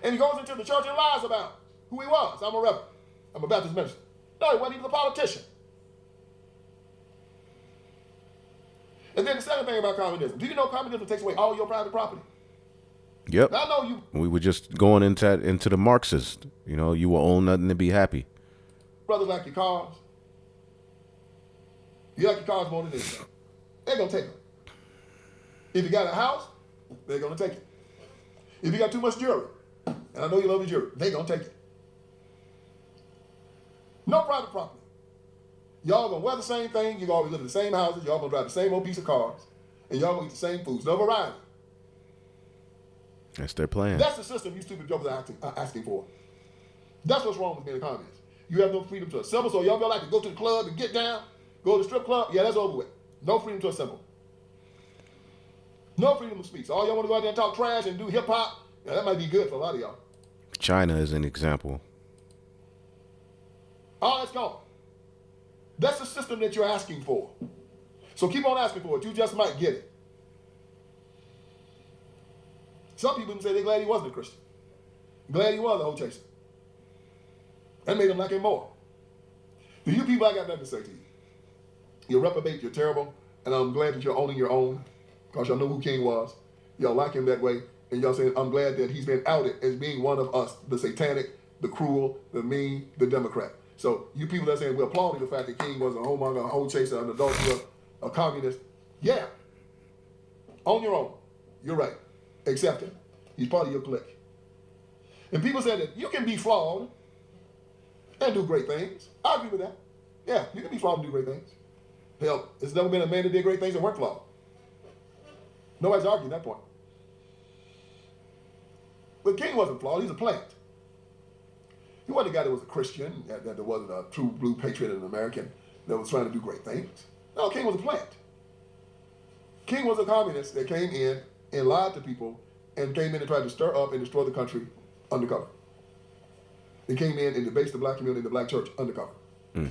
[SPEAKER 3] And he goes into the church and lies about who he was. I'm a rebel. I'm a Baptist minister. No, he wasn't. He was a politician. And then the second thing about communism. Do you know communism takes away all your private property?
[SPEAKER 1] Yep.
[SPEAKER 3] Now, I know you.
[SPEAKER 1] We were just going into the Marxist. You know, you will own nothing to be happy.
[SPEAKER 3] Brothers like your cars. You like your cars more than anything. They're going to take them. If you got a house, they're going to take it. If you got too much jewelry, and I know you love the jewelry, they're going to take it. No private property. Y'all going to wear the same thing. You're going to live in the same houses. Y'all going to drive the same old piece of cars. And y'all going to eat the same foods. No variety.
[SPEAKER 1] That's their plan.
[SPEAKER 3] That's the system you stupid jokers are asking for. That's what's wrong with being a communist. You have no freedom to assemble. So y'all like to go to the club and get down, go to the strip club. Yeah, that's over with. No freedom to assemble. No freedom of speech. So all y'all want to go out there and talk trash and do hip hop. Yeah, that might be good for a lot of y'all.
[SPEAKER 1] China is an example.
[SPEAKER 3] All that's gone. That's the system that you're asking for. So keep on asking for it. You just might get it. Some people even say they're glad he wasn't a Christian. Glad he was a hoe chaser. That made them like him more. To you people, I got nothing to say to you. You're reprobate, you're terrible, and I'm glad that you're owning your own, because y'all know who King was. Y'all like him that way, and y'all saying, I'm glad that he's been outed as being one of us, the satanic, the cruel, the mean, the Democrat. So you people that are saying we're applauding the fact that King was a homemonger, a hoe chaser, an adulterer, a communist. Yeah. On your own. You're right. Accept him. He's part of your clique. And people say that you can be flawed and do great things. I agree with that. Yeah, you can be flawed and do great things. Hell, there's never been a man that did great things that weren't flawed. Nobody's arguing that point. But King wasn't flawed. He's a plant. He wasn't a guy that was a Christian, that wasn't a true blue patriot and an American that was trying to do great things. No, King was a plant. King was a communist that came in and lied to people and came in and tried to stir up and destroy the country undercover. He came in and debased the black community and the black church undercover. Mm.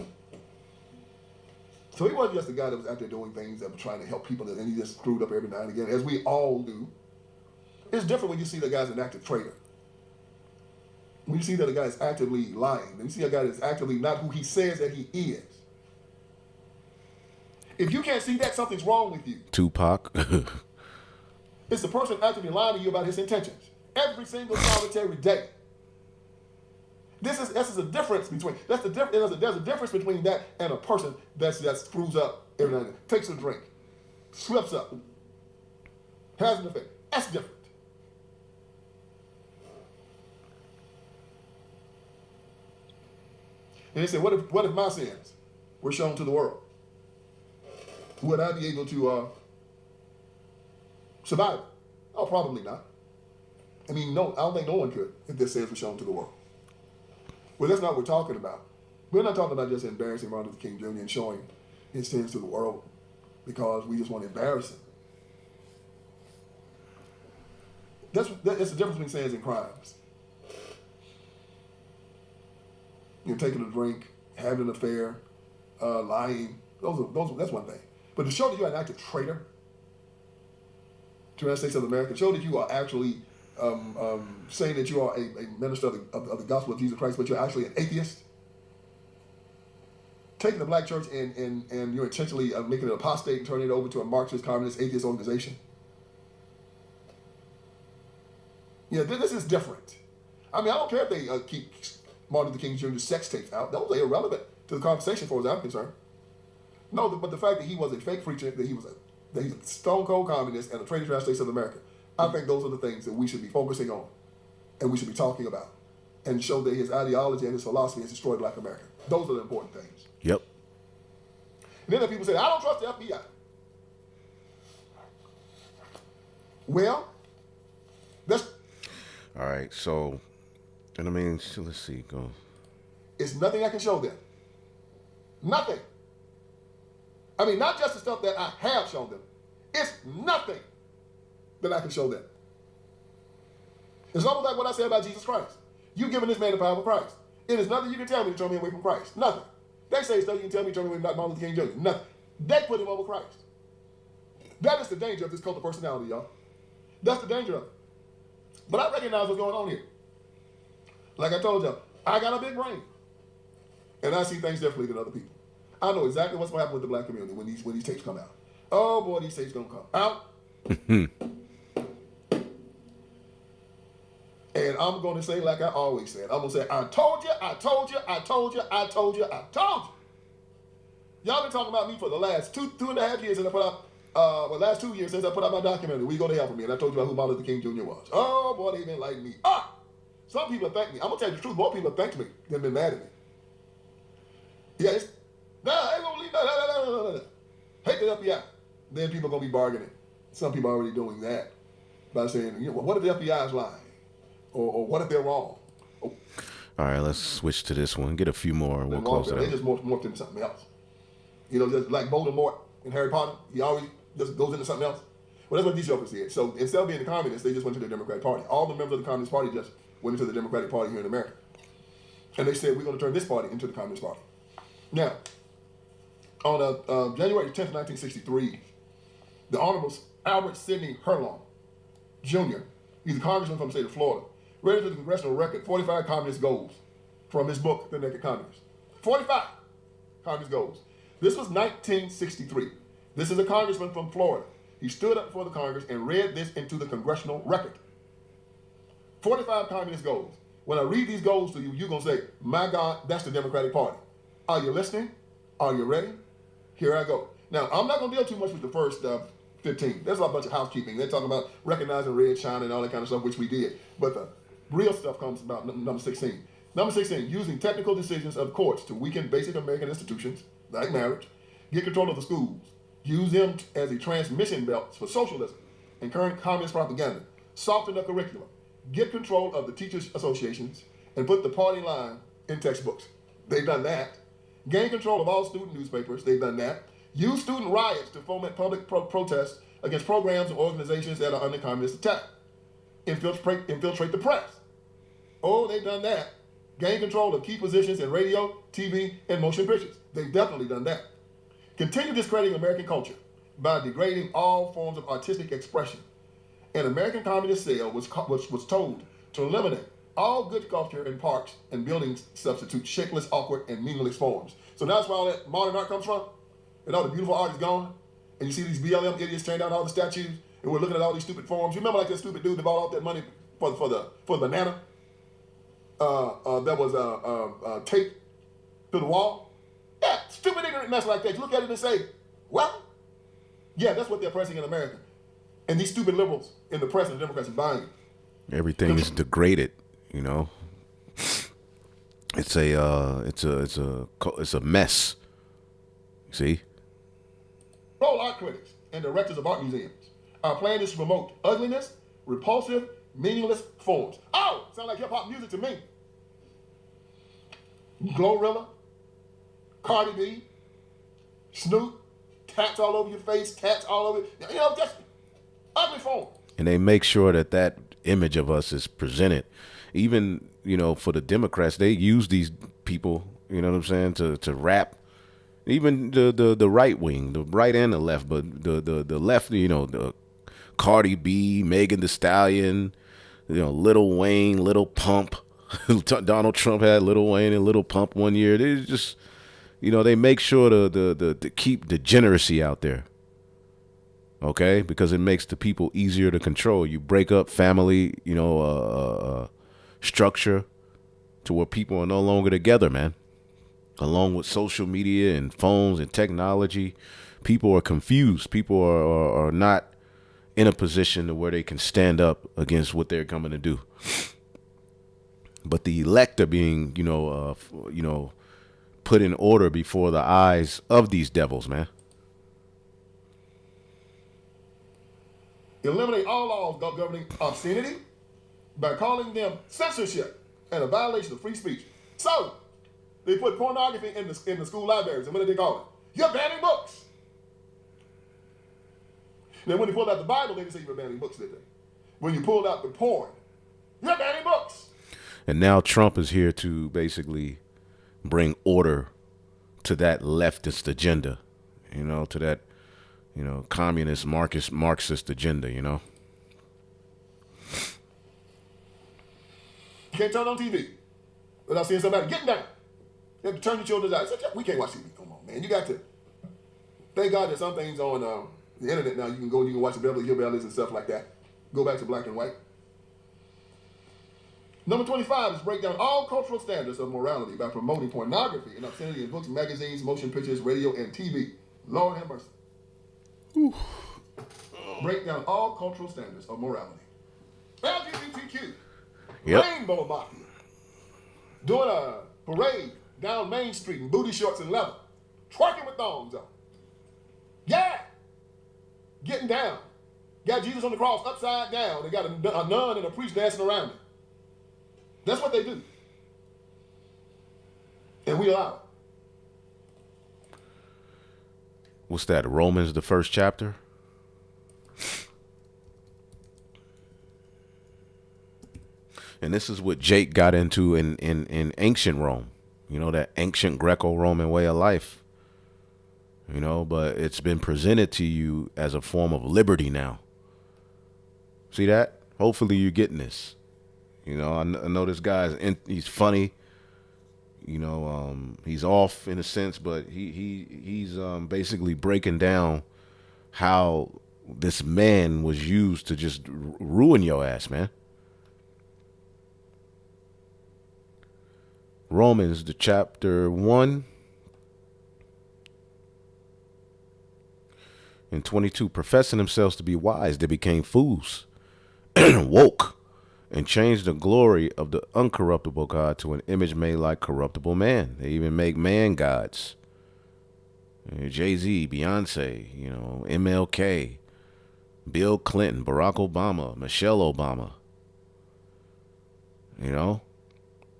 [SPEAKER 3] So he wasn't just a guy that was out there doing things that was trying to help people and he just screwed up every now and again, as we all do. It's different when you see the guy's an active traitor. When you see that a guy is actively lying, when you see a guy that's actively not who he says that he is. If you can't see that, something's wrong with you.
[SPEAKER 1] Tupac.
[SPEAKER 3] It's the person actively lying to you about his intentions every single solitary day. This is a difference between there's a difference between that and a person that screws up every now and then, takes a drink, slips up, has an effect. That's different. And they said, what if my sins were shown to the world? Would I be able to survive? Oh, probably not. I mean, no, I don't think no one could if their sins were shown to the world. Well, that's not what we're talking about. We're not talking about just embarrassing Martin Luther King Jr. and showing his sins to the world because we just want to embarrass him. That's the difference between sins and crimes. You know, taking a drink, having an affair, lying. That's one thing. But to show that you're an active traitor to the United States of America, show that you are actually saying that you are a minister of the gospel of Jesus Christ, but you're actually an atheist. Taking the black church and you're intentionally making it apostate and turning it over to a Marxist, communist, atheist organization. Yeah, this is different. I mean, I don't care if they keep Martin Luther King Jr.'s sex tapes out. Those are irrelevant to the conversation as far as I'm concerned. No, but the fact that he was a fake preacher, that he's a stone cold communist and a traitor to the United States of America, I think those are the things that we should be focusing on and we should be talking about and show that his ideology and his philosophy has destroyed black America. Those are the important things.
[SPEAKER 1] Yep.
[SPEAKER 3] And then the people say, I don't trust the FBI. Well, that's...
[SPEAKER 1] All right, so, and I mean, so let's see, go.
[SPEAKER 3] It's nothing I can show them. Nothing. I mean, not just the stuff that I have shown them. It's nothing that I can show them. It's almost like what I said about Jesus Christ. You've given this man the power of Christ. It is nothing you can tell me to turn me away from Christ. Nothing. They say stuff you can tell me to turn me away from Martin Luther King Jr. Nothing. They put him over Christ. That is the danger of this cult of personality, y'all. That's the danger of it. But I recognize what's going on here. Like I told y'all, I got a big brain. And I see things differently than other people. I know exactly what's going to happen with the black community when these tapes come out. Oh boy, these tapes going to come out. And I'm going to say like I always said. I'm going to say, I told you, I told you, I told you, I told you, I told you. Y'all been talking about me for the last two and a half years since I put out, last 2 years since I put out my documentary, We Go to Hell for Me, and I told you about who Martin Luther King Jr. was. Oh boy, they didn't like me. Some people thank me. I'm going to tell you the truth. More people thanked me than been mad at me. Yeah, it's, I ain't going to leave that. Hate the FBI. Then people are going to be bargaining. Some people are already doing that by saying, you know, what if the FBI is lying? Or what if they're wrong? Oh.
[SPEAKER 1] All right, let's switch to this one. Get a few more and we'll close it out.
[SPEAKER 3] They just morphed into something else. You know, just like Voldemort in Harry Potter, he always just goes into something else. Well, that's what these jokers did. So instead of being the communists, they just went to the Democratic Party. All the members of the Communist Party just went into the Democratic Party here in America. And they said, we're going to turn this party into the Communist Party. Now, on January 10th, 1963, the Honorable Albert Sidney Hurlong, Jr., he's a congressman from the state of Florida, read into the congressional record 45 communist goals from his book, The Naked Communist. 45 communist goals. This was 1963. This is a congressman from Florida. He stood up before the Congress and read this into the congressional record. 45 communist goals. When I read these goals to you, you're going to say, my God, that's the Democratic Party. Are you listening? Are you ready? Here I go. Now, I'm not going to deal too much with the first 15. There's a bunch of housekeeping. They're talking about recognizing red, China, and all that kind of stuff, which we did. But the real stuff comes about number 16. Number 16, using technical decisions of courts to weaken basic American institutions, like marriage, get control of the schools, use them as a transmission belt for socialism and current communist propaganda, soften the curriculum, get control of the teachers' associations, and put the party line in textbooks. They've done that. Gain control of all student newspapers. They've done that. Use student riots to foment public protests against programs and organizations that are under communist attack. Infiltrate the press. Oh, they've done that. Gain control of key positions in radio, TV, and motion pictures. They've definitely done that. Continue discrediting American culture by degrading all forms of artistic expression. An American communist cell was told to eliminate all good culture in parks and buildings substitute shapeless, awkward, and meaningless forms. So that's where all that modern art comes from. and all the beautiful art is gone, and you see these BLM idiots tearing down all the statues, and we're looking at all these stupid forums. You remember like that stupid dude that bought all that money for the banana that was taped to the wall? Yeah, stupid ignorant mess like that. You look at it and say, well, yeah, that's what they're pressing in America. And these stupid liberals in the press and the Democrats are buying it.
[SPEAKER 1] Everything is degraded, you know. It's a mess. See?
[SPEAKER 3] All art critics and directors of art museums. Our plan is to promote ugliness, repulsive, meaningless forms. Oh, sound like hip hop music to me. Glorilla, Cardi B, Snoop, tats all over your face, tats all over, you know, just ugly form.
[SPEAKER 1] And they make sure that image of us is presented. Even, you know, for the Democrats, they use these people, you know what I'm saying, to rap. Even the right wing, the right and the left, but the left, you know, the Cardi B, Megan Thee Stallion, you know, Lil Wayne, Lil Pump. Donald Trump had Lil Wayne and Lil Pump one year. They just, you know, they make sure to keep degeneracy out there. Okay, because it makes the people easier to control. You break up family, you know, structure to where people are no longer together, man. Along with social media and phones and technology, people are confused. People are not in a position to where they can stand up against what they're coming to do. But the elect are being, you know, put in order before the eyes of these devils, man.
[SPEAKER 3] Eliminate all laws governing obscenity by calling them censorship and a violation of free speech. So, they put pornography in the school libraries, and what did they call it? You're banning books. Now, when they pulled out the Bible, they didn't say you were banning books, did they? When you pulled out the porn, you're banning books.
[SPEAKER 1] And now Trump is here to basically bring order to that leftist agenda, you know, to that, you know, communist, Marxist agenda, you know.
[SPEAKER 3] You can't turn on TV without seeing somebody getting down. You have to turn your children's eyes. We can't watch TV. Come on, man. You got to. Thank God there's some things on the internet now. You can watch the Beverly Hillbillies and stuff like that. Go back to black and white. Number 25 is break down all cultural standards of morality by promoting pornography and obscenity in books, magazines, motion pictures, radio, and TV. Lord have mercy. Ooh. Break down all cultural standards of morality. LGBTQ.
[SPEAKER 1] Yep.
[SPEAKER 3] Rainbow Mafia. Doing a parade down Main Street in booty shorts and leather. Twerking with thongs on. Yeah. Getting down. Got Jesus on the cross upside down. They got a nun and a priest dancing around it. That's what they do. And we allow it.
[SPEAKER 1] What's that? Romans, the first chapter? And this is what Jake got into in ancient Rome. You know, that ancient Greco-Roman way of life. You know, but it's been presented to you as a form of liberty now. See that? Hopefully you're getting this. You know, I know this guy's he's funny. You know, he's off in a sense, but he's basically breaking down how this man was used to just ruin your ass, man. Romans, the chapter 1 and 22, professing themselves to be wise, they became fools, woke, and changed the glory of the uncorruptible God to an image made like corruptible man. They even make man gods. Jay-Z, Beyonce, you know, MLK, Bill Clinton, Barack Obama, Michelle Obama, you know,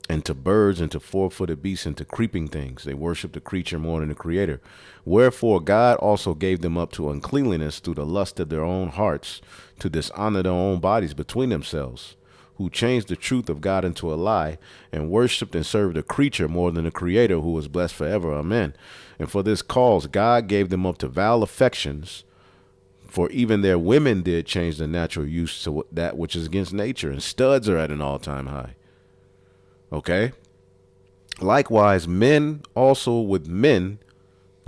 [SPEAKER 1] and to birds and to four-footed beasts and to creeping things. They worship the creature more than the creator. Wherefore God also gave them up to uncleanliness through the lust of their own hearts, to dishonor their own bodies between themselves, who changed the truth of God into a lie, and worshipped and served the creature more than the creator, who was blessed forever. Amen. And for this cause God gave them up to vile affections, for even their women did change the natural use to that which is against nature, and studs are at an all-time high. Okay. Likewise, men also with men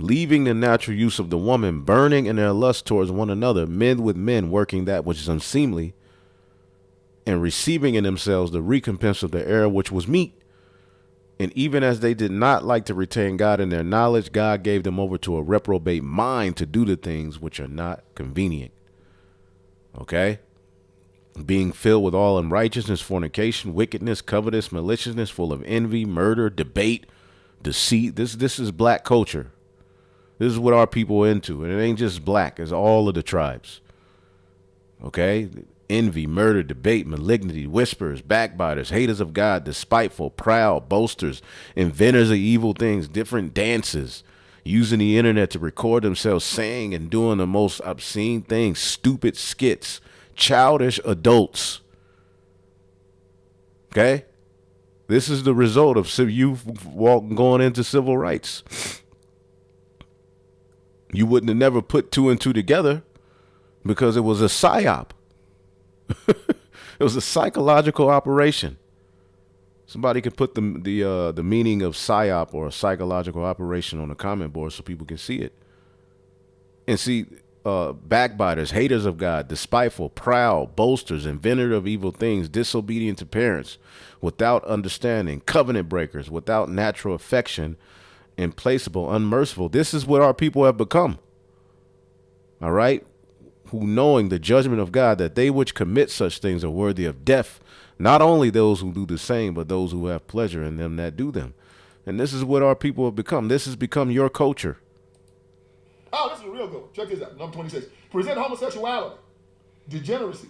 [SPEAKER 1] leaving the natural use of the woman, burning in their lust towards one another, men with men working that which is unseemly, and receiving in themselves the recompense of the error which was meet. And even as they did not like to retain God in their knowledge, God gave them over to a reprobate mind to do the things which are not convenient. Okay? Being filled with all unrighteousness, fornication, wickedness, covetous, maliciousness, full of envy, murder, debate, deceit. This is black culture. This is what our people are into. And it ain't just black. It's all of the tribes. Okay? Envy, murder, debate, malignity, whisperers, backbiters, haters of God, despiteful, proud, boasters, inventors of evil things, different dances, using the internet to record themselves saying and doing the most obscene things, stupid skits, childish adults. Okay? This is the result of you going into civil rights. You wouldn't have never put two and two together because it was a psyop. It was a psychological operation. Somebody could put the meaning of psyop or a psychological operation on the comment board so people can see it. And see, backbiters, haters of God, despiteful, proud, boasters, inventors of evil things, disobedient to parents, without understanding, covenant breakers, without natural affection, implacable, unmerciful. This is what our people have become. All right? Who, knowing the judgment of God, that they which commit such things are worthy of death, not only those who do the same, but those who have pleasure in them that do them. And this is what our people have become. This has become your culture.
[SPEAKER 3] Oh, this is a real good one. Check this out. Number 26. Present homosexuality, degeneracy,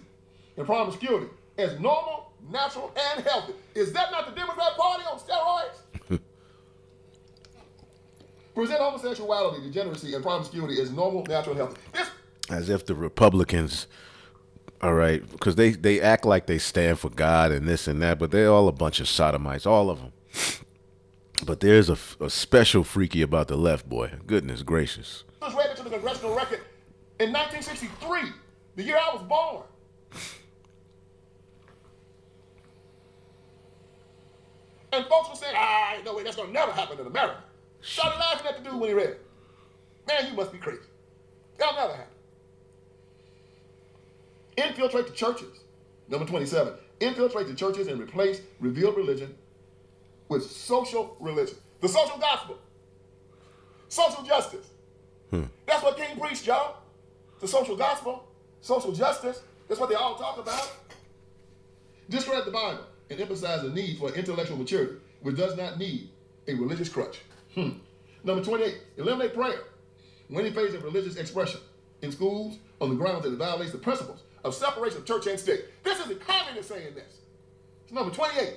[SPEAKER 3] and promiscuity as normal, natural, and healthy. Is that not the Democrat Party on steroids? Present homosexuality, degeneracy, and promiscuity as normal, natural, and healthy.
[SPEAKER 1] As if the Republicans, all right, because they act like they stand for God and this and that, but they're all a bunch of sodomites, all of them. But there's a special freaky about the left, boy. Goodness gracious.
[SPEAKER 3] It was read into the congressional record in 1963, the year I was born. And folks were saying, no way, that's going to never happen in America. Started laughing at the dude when he read it. Man, you must be crazy. That'll never happen. Infiltrate the churches. Number 27. Infiltrate the churches and replace revealed religion with social religion. The social gospel. Social justice. That's what King preached, y'all. The social gospel. Social justice. That's what they all talk about. Discredit the Bible and emphasize the need for intellectual maturity, which does not need a religious crutch. Number 28. Eliminate prayer when in phase of religious expression in schools on the grounds that it violates the principles of separation of church and state. This is the communists saying this. It's number 28.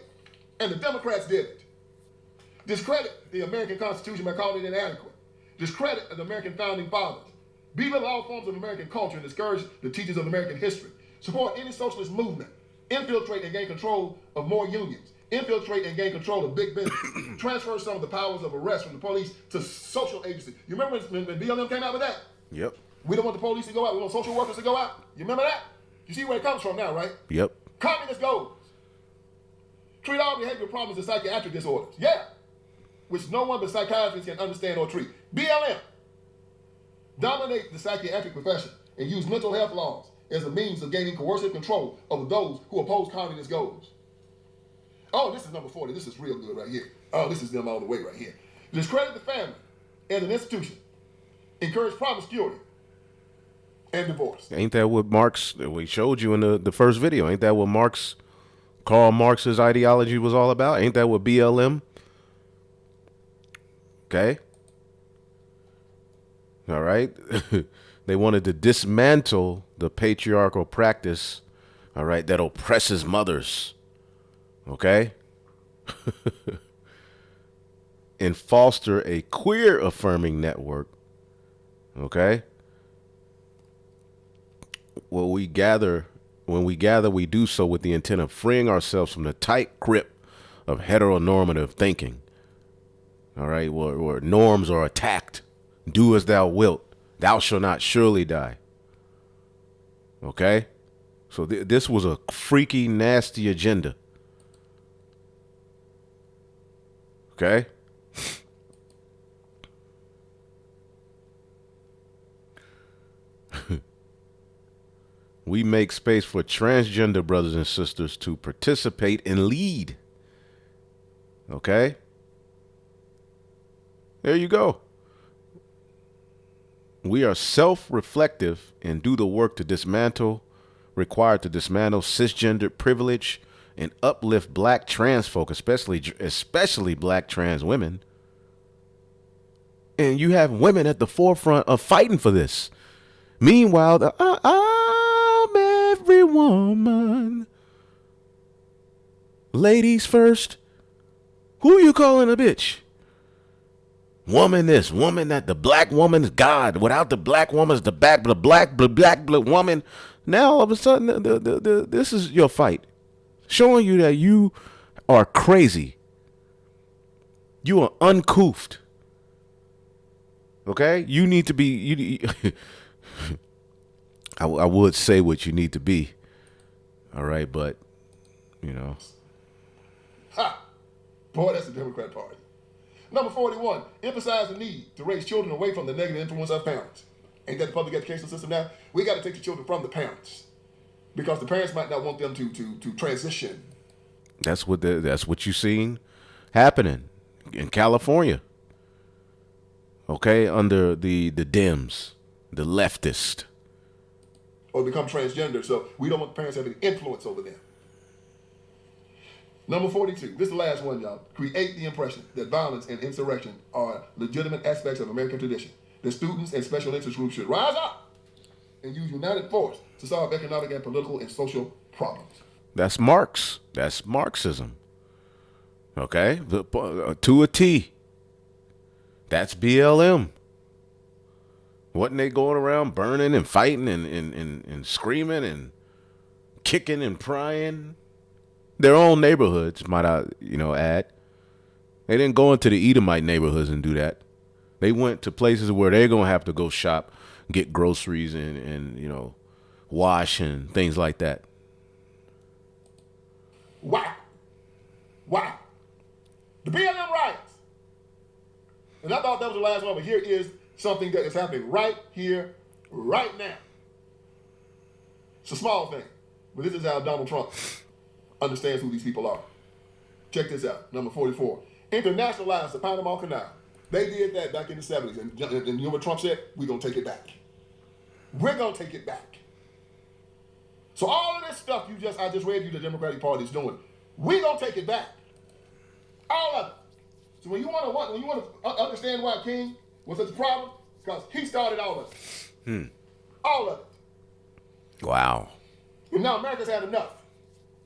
[SPEAKER 3] And the Democrats did it. Discredit the American Constitution by calling it inadequate. Discredit the American founding fathers. Belittle all forms of American culture and discourage the teachers of American history. Support any socialist movement. Infiltrate and gain control of more unions. Infiltrate and gain control of big business. Transfer some of the powers of arrest from the police to social agencies. You remember when BLM came out with that?
[SPEAKER 1] Yep.
[SPEAKER 3] We don't want the police to go out. We want social workers to go out. You remember that? You see where it comes from now, right?
[SPEAKER 1] Yep.
[SPEAKER 3] Communist goals. Treat all behavioral problems as psychiatric disorders. Yeah. Which no one but psychiatrists can understand or treat. BLM. Dominate the psychiatric profession and use mental health laws as a means of gaining coercive control over those who oppose communist goals. Oh, this is number 40. This is real good right here. Oh, this is them all the way right here. Discredit the family as an institution. Encourage promiscuity and divorce.
[SPEAKER 1] Ain't that what Marx, we showed you in the first video, ain't that what Karl Marx's ideology was all about? Ain't that what BLM? Okay. All right. They wanted to dismantle the patriarchal practice, all right, that oppresses mothers. Okay. And foster a queer affirming network. Okay. When we gather, we do so with the intent of freeing ourselves from the tight grip of heteronormative thinking. All right, where norms are attacked. Do as thou wilt. Thou shalt not surely die. Okay? So this was a freaky, nasty agenda. Okay? We make space for transgender brothers and sisters to participate and lead. Okay? There you go. We are self-reflective and do the work required to dismantle cisgendered privilege and uplift black trans folk, especially black trans women. And you have women at the forefront of fighting for this. Meanwhile, I'm every woman. Ladies first. Who you calling a bitch? Woman this, woman that. The black woman's God. Without the black woman's the black woman. Now all of a sudden, this is your fight, showing you that you are crazy. You are uncouth. Okay, you need to be. I would say what you need to be. All right, but you know.
[SPEAKER 3] Ha! Boy, that's the Democrat Party. Number 41, emphasize the need to raise children away from the negative influence of parents. Ain't that the public education system now? We got to take the children from the parents because the parents might not want them to transition.
[SPEAKER 1] That's what you seen happening in California. Okay, under the Dems, the leftist.
[SPEAKER 3] Or become transgender, so we don't want the parents having influence over them. Number 42, this is the last one, y'all. Create the impression that violence and insurrection are legitimate aspects of American tradition. The students and special interest groups should rise up and use united force to solve economic and political and social problems.
[SPEAKER 1] That's Marx. That's Marxism. Okay, to a T. That's BLM. Wasn't they going around burning and fighting and screaming and kicking and prying? Their own neighborhoods, might I, add. They didn't go into the Edomite neighborhoods and do that. They went to places where they're going to have to go shop, get groceries and wash and things like that.
[SPEAKER 3] Wow. The BLM riots. And I thought that was the last one, but here is something that is happening right here, right now. It's a small thing, but this is how Donald Trump understands who these people are. Check this out. Number 44. Internationalize the Panama Canal. They did that back in the 70s. And you know what Trump said? We're going to take it back. We're going to take it back. So all of this stuff I just read you the Democratic Party is doing, we're going to take it back. All of it. So when you want to understand why King was such a problem, because he started all of it. All of it.
[SPEAKER 1] Wow.
[SPEAKER 3] And now America's had enough.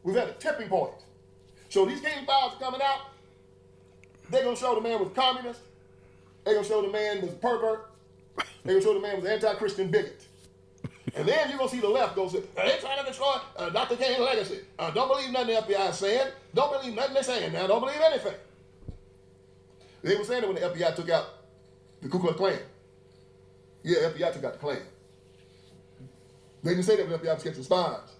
[SPEAKER 3] We've had a tipping point. So these King files are coming out. They're going to show the man was communist. They're going to show the man was a pervert. They're going to show the man was an anti-Christian bigot. And then you're going to see the left go say, they're trying to destroy Dr. King's legacy. Don't believe nothing the FBI is saying. Don't believe nothing they're saying now. Don't believe anything. They were saying that when the FBI took out the Ku Klux Klan. Yeah, FBI took out the Klan. They didn't say that when the FBI was catching spies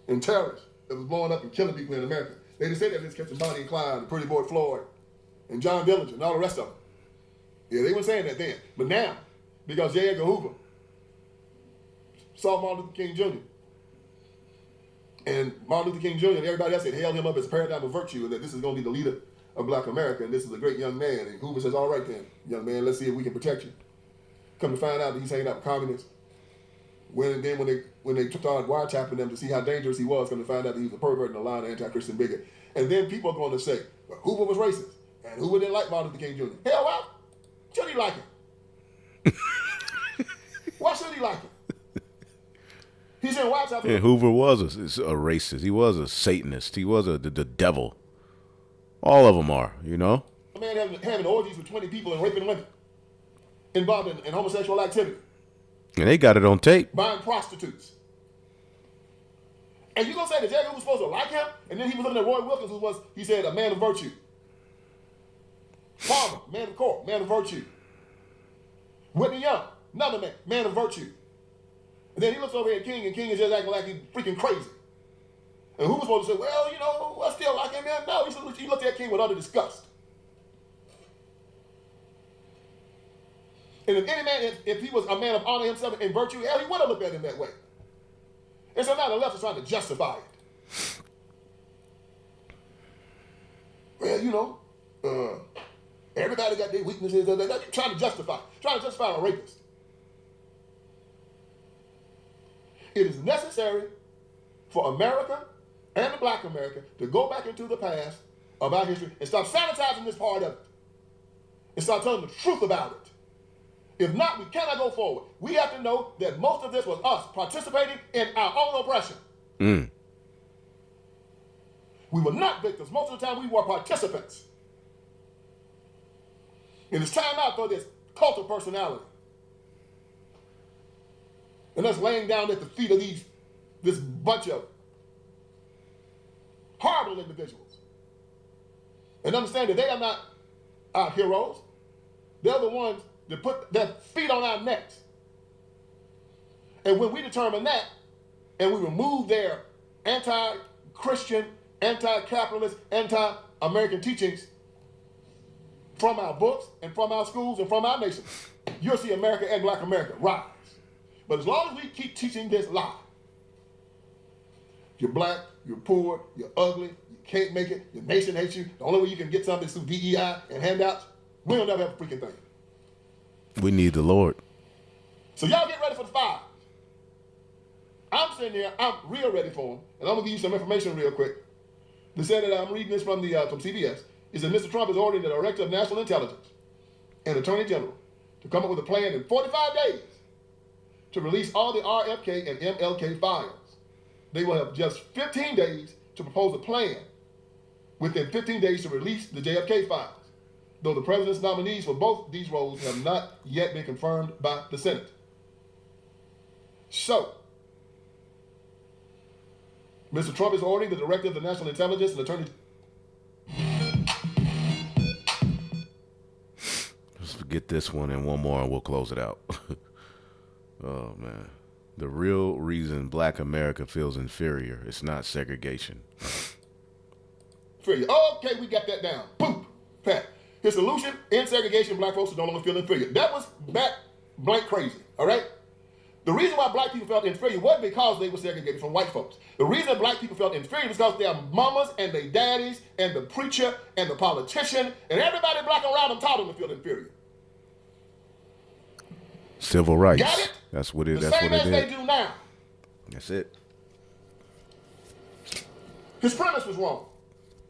[SPEAKER 3] and terrorists that was blowing up and killing people in America. They didn't say that they was catching Bonnie and Clyde and Pretty Boy Floyd and John Dillinger and all the rest of them. Yeah, they weren't saying that then. But now, because J. Edgar Hoover saw Martin Luther King Jr. And Martin Luther King Jr. and everybody else had held him up as a paradigm of virtue and that this is going to be the leader of Black America and this is a great young man. And Hoover says, all right then, young man, let's see if we can protect you. Come to find out that he's hanging out with communists. When they started wiretapping them to see how dangerous he was, come to find out that he was a pervert and a lying anti-Christian bigot. And then people are going to say, well, Hoover was racist and Hoover didn't like Martin Luther King Jr. Hell, why should he like him? Why should he like him? He's in wiretapping.
[SPEAKER 1] And Hoover was a racist. He was a Satanist. He was the devil. All of them are, A
[SPEAKER 3] man having orgies with 20 people and raping women, involved in homosexual activity.
[SPEAKER 1] And they got it on tape.
[SPEAKER 3] Buying prostitutes. And you gonna say that J. Edgar was supposed to like him? And then he was looking at Roy Wilkins, who was, he said, a man of virtue. Palmer, man of court, man of virtue. Whitney Young, another man of virtue. And then he looks over at King, and King is just acting like he's freaking crazy. And who was supposed to say, well, I still like him, man? No, he looked at King with utter disgust. And if any man, if he was a man of honor himself and virtue, hell, he would have looked at him that way. And so now the left is trying to justify it. Well, you know, everybody got their weaknesses. They're trying to justify a rapist. It is necessary for America and the black America to go back into the past of our history and stop sanitizing this part of it and start telling the truth about it. If not, we cannot go forward. We have to know that most of this was us participating in our own oppression.
[SPEAKER 1] Mm.
[SPEAKER 3] We were not victims. Most of the time, we were participants. And it's time out for this cult of personality. And us laying down at the feet of this bunch of horrible individuals. And understand that they are not our heroes. They're the ones that put their feet on our necks. And when we determine that, and we remove their anti-Christian, anti-capitalist, anti-American teachings from our books and from our schools and from our nation, you'll see America and black America rise. But as long as we keep teaching this lie, you're black, you're poor, you're ugly, you can't make it, your nation hates you, the only way you can get something is through DEI and handouts, we don't ever have a freaking thing.
[SPEAKER 1] We need the Lord. So
[SPEAKER 3] y'all get ready for the fire. I'm sitting there, I'm real ready for them, and I'm gonna give you some information real quick. They said that I'm reading this from CBS. Is that Mr. Trump has ordered the Director of National Intelligence and Attorney General to come up with a plan in 45 days to release all the RFK and MLK files. They will have just 15 days to propose a plan within 15 days to release the JFK files, though the president's nominees for both these roles have not yet been confirmed by the Senate. So, Mr. Trump is ordering the Director of the National Intelligence and Attorney.
[SPEAKER 1] Let's get this one and one more and we'll close it out. Oh, man. The real reason black America feels inferior, it's not segregation.
[SPEAKER 3] Inferior. Okay, we got that down. Boom. Pat. His solution, in segregation, black folks don't longer feel inferior. That was back blank crazy, all right? The reason why black people felt inferior wasn't because they were segregated from white folks. The reason black people felt inferior was because their mamas and their daddies and the preacher and the politician and everybody black around them taught them to feel inferior.
[SPEAKER 1] Civil rights.
[SPEAKER 3] Got it?
[SPEAKER 1] That's what it is.
[SPEAKER 3] The
[SPEAKER 1] That's
[SPEAKER 3] same
[SPEAKER 1] what it
[SPEAKER 3] as
[SPEAKER 1] is.
[SPEAKER 3] they do now.
[SPEAKER 1] That's it.
[SPEAKER 3] His premise was wrong.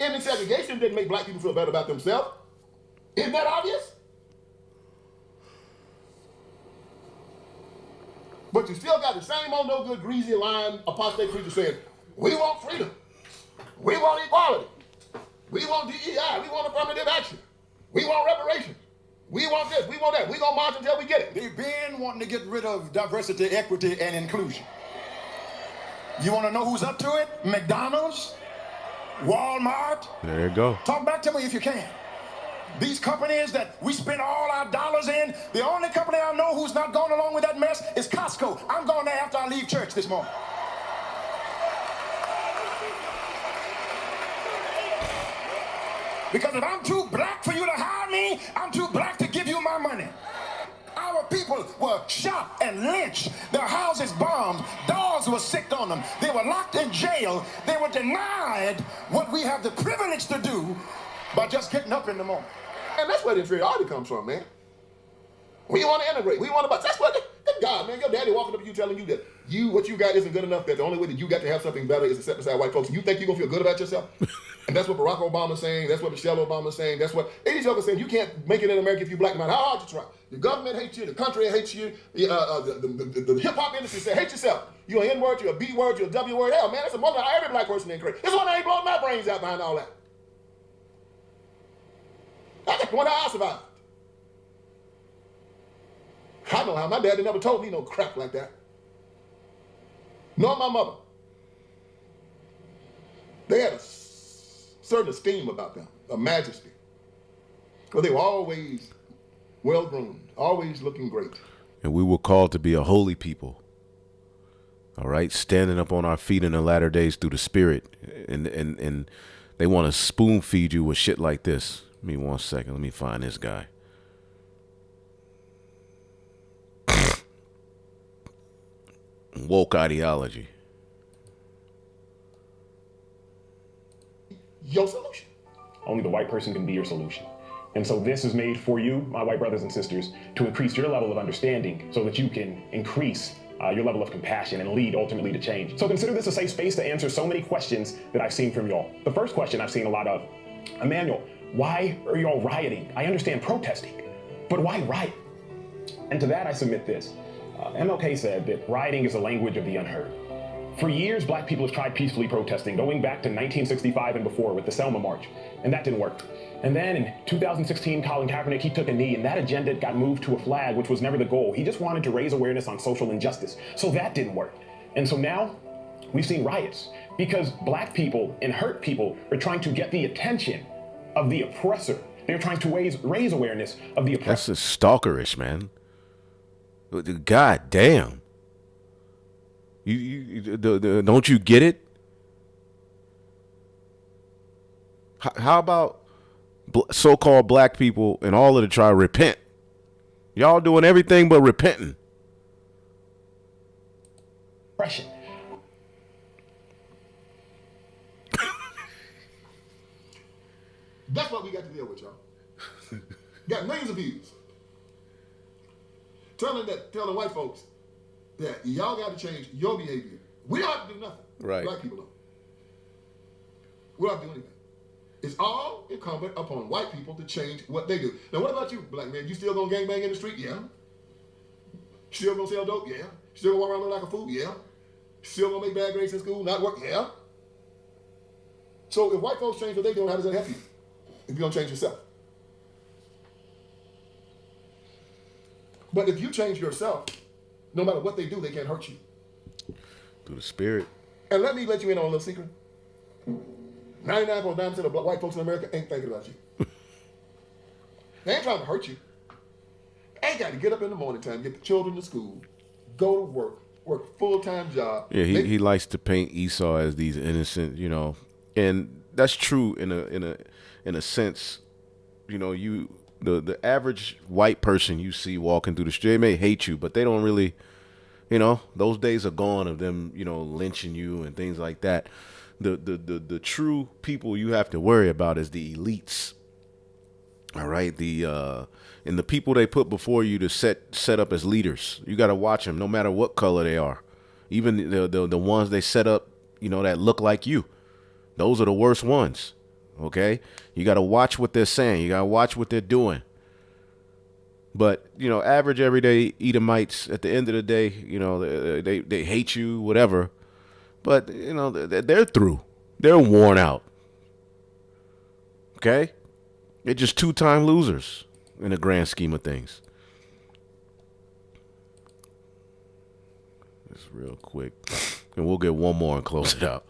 [SPEAKER 3] Ending segregation didn't make black people feel better about themselves. Isn't that obvious? But you still got the same old no good greasy lying apostate preacher saying, we want freedom. We want equality. We want DEI. We want affirmative action. We want reparations. We want this. We want that. We gonna march until we get it.
[SPEAKER 4] They've been wanting to get rid of diversity, equity, and inclusion. You want to know who's up to it? McDonald's, Walmart.
[SPEAKER 1] There you go.
[SPEAKER 4] Talk back to me if you can. These companies that we spend all our dollars in, the only company I know who's not going along with that mess is Costco. I'm going there after I leave church this morning. Because if I'm too black for you to hire me, I'm too black to give you my money. Our people were shot and lynched. Their houses bombed. Dogs were sicked on them. They were locked in jail. They were denied what we have the privilege to do by just getting up in the morning.
[SPEAKER 3] And that's where the inferiority comes from, man. We want to integrate. We want to, that's what, good God, man, your daddy walking up to you telling you that what you got isn't good enough, that the only way that you got to have something better is to set aside white folks. And you think you're going to feel good about yourself? And that's what Barack Obama's saying. That's what Michelle Obama's saying. That's what these jokers saying. You can't make it in America if you're black, no matter how hard you try. The government hates you. The country hates you. The hip-hop industry says, hate yourself. You're an N-word, you're a B-word, you're a W-word. Hell, man, that's a moment how every black person ain't crazy. This one ain't blowing my brains out behind all that. I just wonder how I survived. I know how my daddy never told me no crap like that. Nor my mother. They had a certain esteem about them, a majesty. Because they were always well-groomed, always looking great.
[SPEAKER 1] And we were called to be a holy people. All right? Standing up on our feet in the latter days through the Spirit. And they want to spoon feed you with shit like this. Give me 1 second. Let me find this guy. Woke ideology.
[SPEAKER 3] your solution.
[SPEAKER 5] Only the white person can be your solution. And so this is made for you, my white brothers and sisters, to increase your level of understanding so that you can increase your level of compassion and lead ultimately to change. So consider this a safe space to answer so many questions that I've seen from y'all. The first question I've seen a lot of, Emmanuel, why are y'all rioting? I understand protesting, but why riot? And to that I submit this. MLK said that rioting is a language of the unheard. For years, black people have tried peacefully protesting, going back to 1965 and before with the Selma March, and that didn't work. And then in 2016, Colin Kaepernick, he took a knee, and that agenda got moved to a flag, which was never the goal. He just wanted to raise awareness on social injustice. So that didn't work. And so now we've seen riots because black people and hurt people are trying to get the attention of the oppressor. They're trying to raise awareness of the oppressor.
[SPEAKER 1] That's just stalkerish, man. God damn. Don't you get it? How about so-called black people and all of the tribe repent? Y'all doing everything but repenting.
[SPEAKER 5] Oppression.
[SPEAKER 3] That's what we got to deal with, y'all. Got millions of views. Telling white folks that y'all got to change your behavior. We don't have to do nothing.
[SPEAKER 1] Right.
[SPEAKER 3] Black people don't. We don't have to do anything. It's all incumbent upon white people to change what they do. Now, what about you, black man? You still gonna gangbang in the street? Yeah. Still gonna sell dope? Yeah. Still gonna walk around looking like a fool? Yeah. Still gonna make bad grades in school? Not work? Yeah. So if white folks change what they do, how does that help you? If you don't change yourself. But if you change yourself, no matter what they do, they can't hurt you.
[SPEAKER 1] Through the spirit.
[SPEAKER 3] And let you in on a little secret. 99.9% of white folks in America ain't thinking about you. They ain't trying to hurt you. They ain't got to get up in the morning time, get the children to school, go to work a full-time job. Yeah,
[SPEAKER 1] he likes to paint Esau as these innocent, and that's true in a sense. The average white person you see walking through the street, they may hate you, but they don't really, those days are gone of them, lynching you and things like that. The true people you have to worry about is the elites. All right, and the people they put before you to set up as leaders. You got to watch them, no matter what color they are. Even the ones they set up, that look like you. Those are the worst ones. Okay, you got to watch what they're saying. You got to watch what they're doing. But average everyday Edomites, at the end of the day, they hate you, whatever. But, they're through. They're worn out. Okay? They're just two-time losers in the grand scheme of things. Just real quick. And we'll get one more and close it out.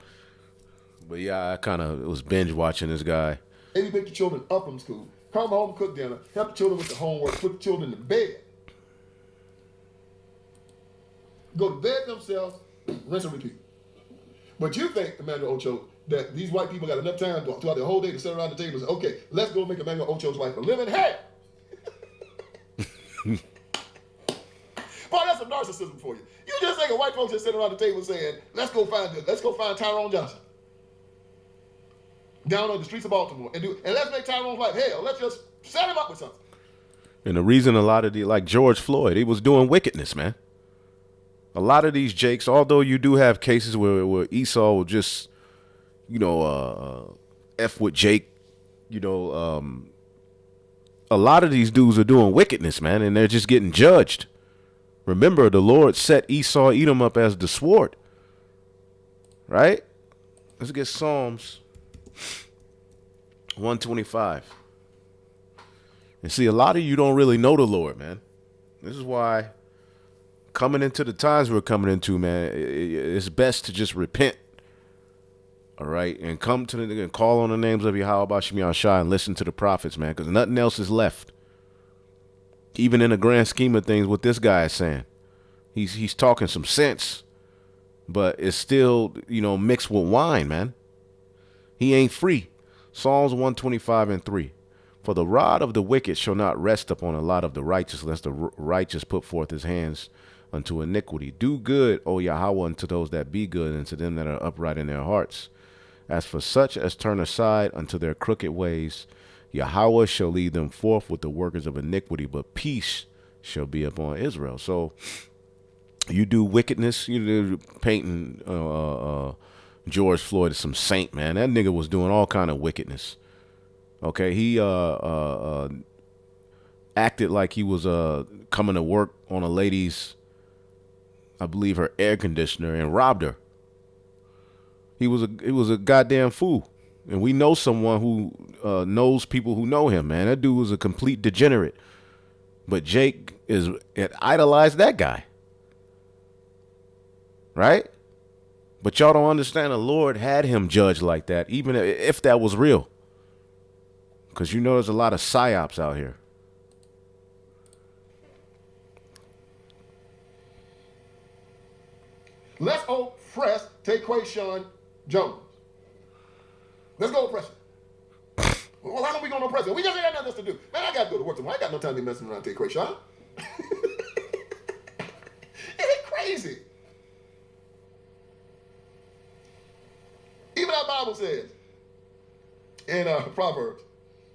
[SPEAKER 1] But, yeah, I was binge watching this guy.
[SPEAKER 3] Maybe pick the children up from school. Come home, cook dinner, help the children with the homework, put the children to bed. Go to bed themselves, rinse and repeat. But you think, Emmanuel Ocho, that these white people got enough time throughout the whole day to sit around the table and say, okay, let's go make Emmanuel Ocho's life a living hell. Boy, that's some narcissism for you. You just think of white folks just sitting around the table saying, let's go find Tyrone Johnson down on the streets of Baltimore and let's make Tyrone's life hell. Let's just set him up with something.
[SPEAKER 1] And the reason a lot of like George Floyd, he was doing wickedness, man. A lot of these jakes, although you do have cases where Esau will just, F with Jake, a lot of these dudes are doing wickedness, man, and they're just getting judged. Remember, the Lord set Esau, Edom up as the sword. Right? Let's get Psalms 125. And see, a lot of you don't really know the Lord, man. This is why coming into the times we're coming into, man, it's best to just repent. All right? And come to and call on the names of Yahweh Bashim Yahshua and listen to the prophets, man, because nothing else is left. Even in the grand scheme of things, what this guy is saying. He's talking some sense, but it's still, mixed with wine, man. He ain't free. Psalms 125:3. For the rod of the wicked shall not rest upon a lot of the righteous, lest the righteous put forth his hands unto iniquity. Do good, O Yahweh, unto those that be good, and to them that are upright in their hearts. As for such as turn aside unto their crooked ways, Yahweh shall lead them forth with the workers of iniquity, but peace shall be upon Israel. So you do wickedness, you do painting George Floyd as some saint, man. That nigga was doing all kind of wickedness. Okay, he acted like he was coming to work on a lady's, I believe, her air conditioner and robbed her. He was a goddamn fool. And we know someone who knows people who know him, man. That dude was a complete degenerate. But Jake had idolized that guy. Right? But y'all don't understand the Lord had him judged like that, even if that was real. Because you know there's a lot of psyops out here.
[SPEAKER 3] Let's oppress Taquayshawn Jones. Let's go oppress him. Well, how long we gonna oppress him? We just ain't got nothing else to do. Man, I gotta go to work tomorrow. I ain't got no time to be messing around Taquayshawn. It's crazy. Even our Bible says in Proverbs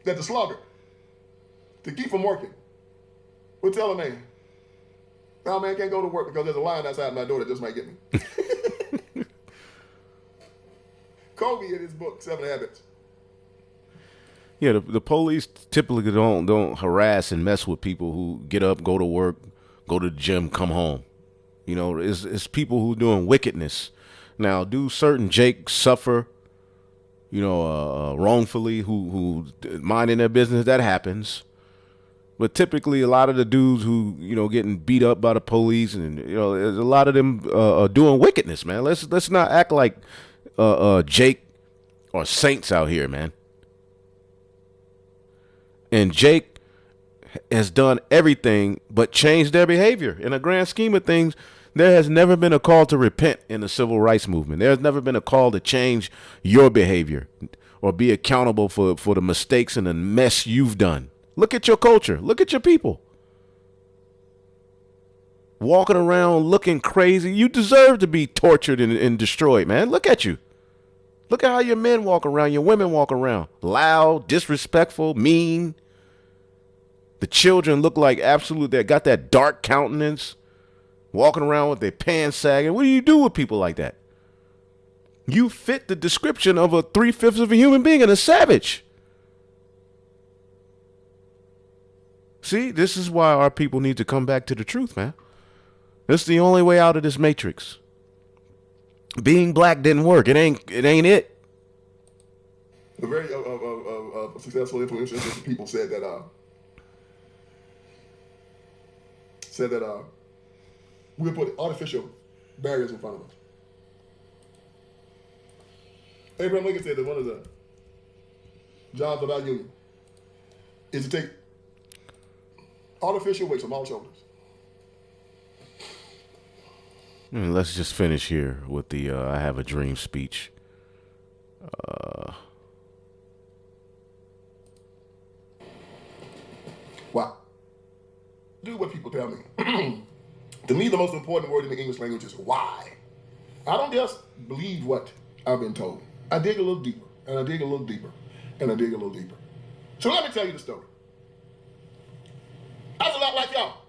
[SPEAKER 3] that the sluggard, to keep from working, will tell a man, "No, man, can't go to work because there's a lion outside my door that just might get me." Kobe in his book, 7 Habits.
[SPEAKER 1] Yeah, the police typically don't harass and mess with people who get up, go to work, go to the gym, come home. You know, it's people who doing wickedness. Now, do certain Jake suffer, you know, wrongfully, who minding their business? That happens. But typically, a lot of the dudes who, you know, getting beat up by the police, and you know, there's a lot of them doing wickedness, man. Let's not act like Jake or saints out here, man. And Jake has done everything but changed their behavior. In a grand scheme of things, there has never been a call to repent in the civil rights movement. There's never been a call to change your behavior or be accountable for the mistakes and the mess you've done. Look at your culture. Look at your people. Walking around looking crazy. You deserve to be tortured and destroyed, man. Look at you. Look at how your men walk around, your women walk around. Loud, disrespectful, mean. The children look like they got that dark countenance, walking around with their pants sagging. What do you do with people like that? You fit the description of a 3/5 of a human being and a savage. See, this is why our people need to come back to the truth, man. This is the only way out of this matrix. Being black didn't work. It ain't it.
[SPEAKER 3] The very successful influential people said that we put artificial barriers in front of us. Abraham Lincoln said that one of the jobs of our union is to take artificial weights from our shoulders.
[SPEAKER 1] Let's just finish here with the I have a dream speech.
[SPEAKER 3] Wow. Do what people tell me. To me, the most important word in the English language is why. I don't just believe what I've been told. I dig a little deeper, and I dig a little deeper, and I dig a little deeper. So let me tell you the story. I was a lot like y'all.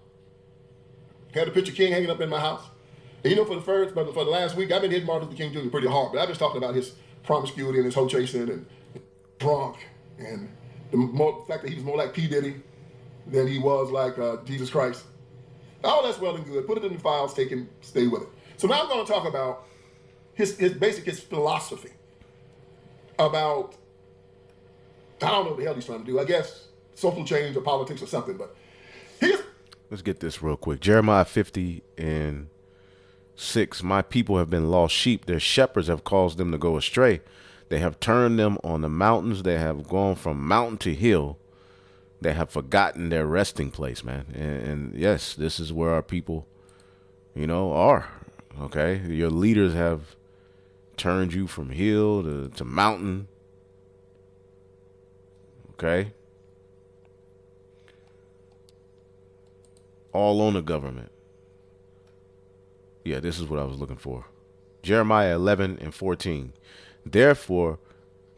[SPEAKER 3] Had a picture of King hanging up in my house. And you know, for the last week, I've been hitting Martin Luther King Jr. pretty hard, but I've been talking about his promiscuity and his hoe chasing and drunk, and the fact that he was more like P. Diddy than he was like Jesus Christ. All that's well and good. Put it in the files, stay with it. So now I'm going to talk about his philosophy about, I don't know what the hell he's trying to do. I guess social change or politics or something, but
[SPEAKER 1] let's get this real quick. Jeremiah 50:6. My people have been lost sheep. Their shepherds have caused them to go astray. They have turned them on the mountains. They have gone from mountain to hill. They have forgotten their resting place, man. And yes, this is where our people, you know, are. Okay. Your leaders have turned you from hill to mountain. Okay. All on the government. Yeah, this is what I was looking for. Jeremiah 11:14. Therefore,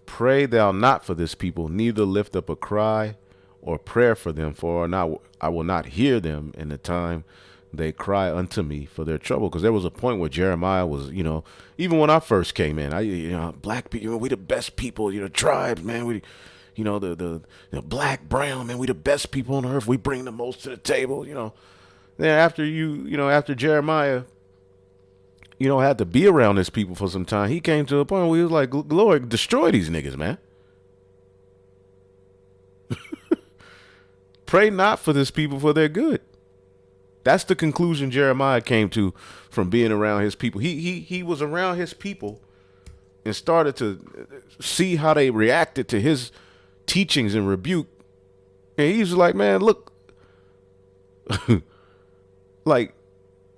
[SPEAKER 1] pray thou not for this people, neither lift up a cry or prayer for them, for I will not hear them in the time they cry unto me for their trouble. Because there was a point where Jeremiah was, even when I first came in, black people, we the best people, tribes, man, we, the black, brown, man, we the best people on earth. We bring the most to the table, Then after Jeremiah, had to be around his people for some time, he came to a point where he was like, Lord, destroy these niggas, man. Pray not for this people for their good. That's the conclusion Jeremiah came to from being around his people. He was around his people and started to see how they reacted to his teachings and rebuke. And he was like, man, look, like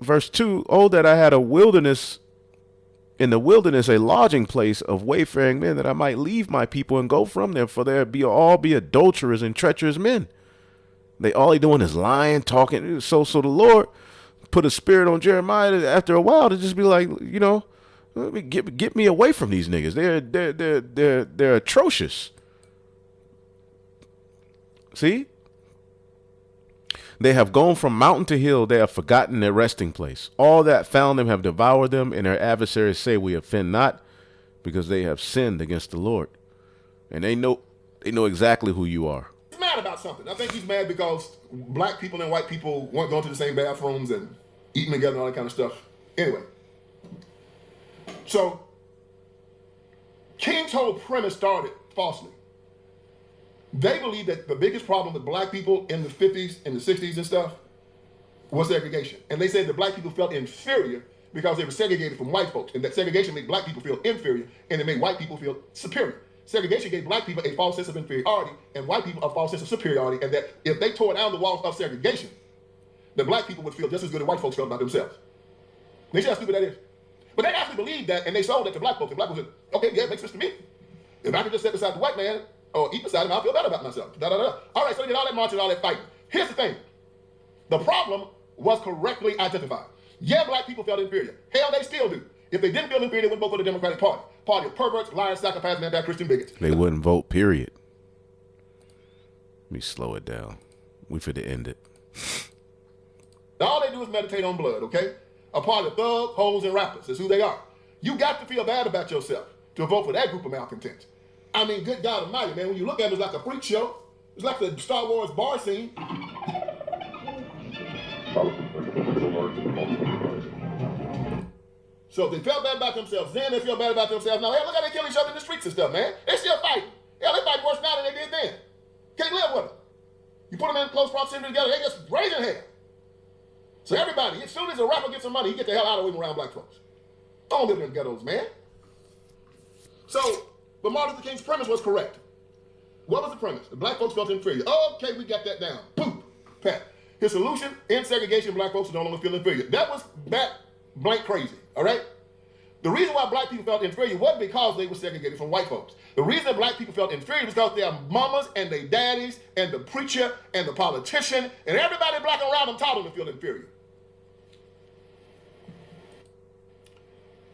[SPEAKER 1] verse 2, oh, that I had in the wilderness, a lodging place of wayfaring men, that I might leave my people and go from them, for there all be adulterers and treacherous men. They all they doing is lying, talking. So the Lord put a spirit on Jeremiah after a while to just be like, get me away from these niggas. They're atrocious. See? They have gone from mountain to hill. They have forgotten their resting place. All that found them have devoured them, and their adversaries say, we offend not, because they have sinned against the Lord. And they know exactly who you are.
[SPEAKER 3] He's mad about something. I think he's mad because black people and white people weren't going to the same bathrooms and eating together and all that kind of stuff. Anyway. So, King's whole premise started falsely. They believe that the biggest problem with black people in the 50s and the 60s and stuff was segregation. And they said that black people felt inferior because they were segregated from white folks. And that segregation made black people feel inferior, and it made white people feel superior. Segregation gave black people a false sense of inferiority and white people a false sense of superiority, and that if they tore down the walls of segregation, then black people would feel just as good as white folks felt about themselves. They see how stupid that is? But they actually believed that, and they sold it to black folks. And black folks said, okay, yeah, it makes sense to me. If I could just sit beside the white man, or eat beside him, I'll feel better about myself. All right, so they did all that marching, all that fighting. Here's the thing. The problem was correctly identified. Yeah, black people felt inferior. Hell, they still do. If they didn't feel inferior, they wouldn't vote for the Democratic Party. Party of perverts, liars, psychopaths, and anti-Christian bigots.
[SPEAKER 1] They wouldn't vote, period. Let me slow it down. We finna end it.
[SPEAKER 3] All they do is meditate on blood, okay? A party of thugs, hoes, and rappers. That's who they are. You got to feel bad about yourself to vote for that group of malcontents. I mean, good God Almighty, man, when you look at it, it's like a freak show. It's like the Star Wars bar scene. So if they felt bad about themselves then, they feel bad about themselves now. Hey, look how they kill each other in the streets and stuff, man. They still fighting. Yeah, they fight worse now than they did then. Can't live with them. You put them in close proximity together, they just raising hell. So everybody, as soon as a rapper gets some money, he get the hell out of him around black folks. Don't live in ghettos, man. So, but Martin Luther King's premise was correct. What was the premise? The black folks felt inferior. Okay, we got that down. Boom, pat. His solution, in segregation, black folks no longer feel inferior. That was blank crazy, all right? The reason why black people felt inferior wasn't because they were segregated from white folks. The reason that black people felt inferior was because their mamas and their daddies and the preacher and the politician and everybody black around them taught them to feel inferior.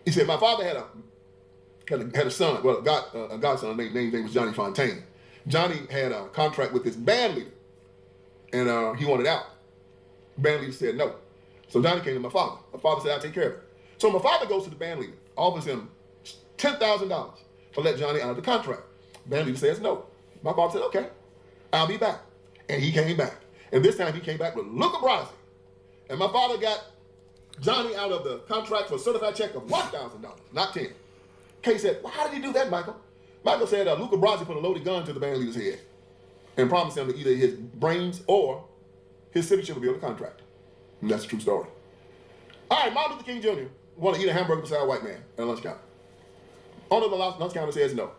[SPEAKER 3] He said, my father had a son, well, a godson named name was Johnny Fontaine. Johnny had a contract with his band leader, and he wanted out. The band leader said no. So Johnny came to my father. My father said, I'll take care of it. So my father goes to the band leader, offers him $10,000 to let Johnny out of the contract. Band leader says no. My father said, okay, I'll be back. And he came back. And this time he came back with Luca Brasi. And my father got Johnny out of the contract for a certified check of $1,000, not 10. Kay said, well, how did he do that, Michael? Michael said Luca Brasi put a loaded gun to the band leader's head and promised him to either his brains or his signature would be on the contract. And that's a true story. All right, Martin Luther King Jr. wanted to eat a hamburger beside a white man at a lunch counter. Owner of the lunch counter says no.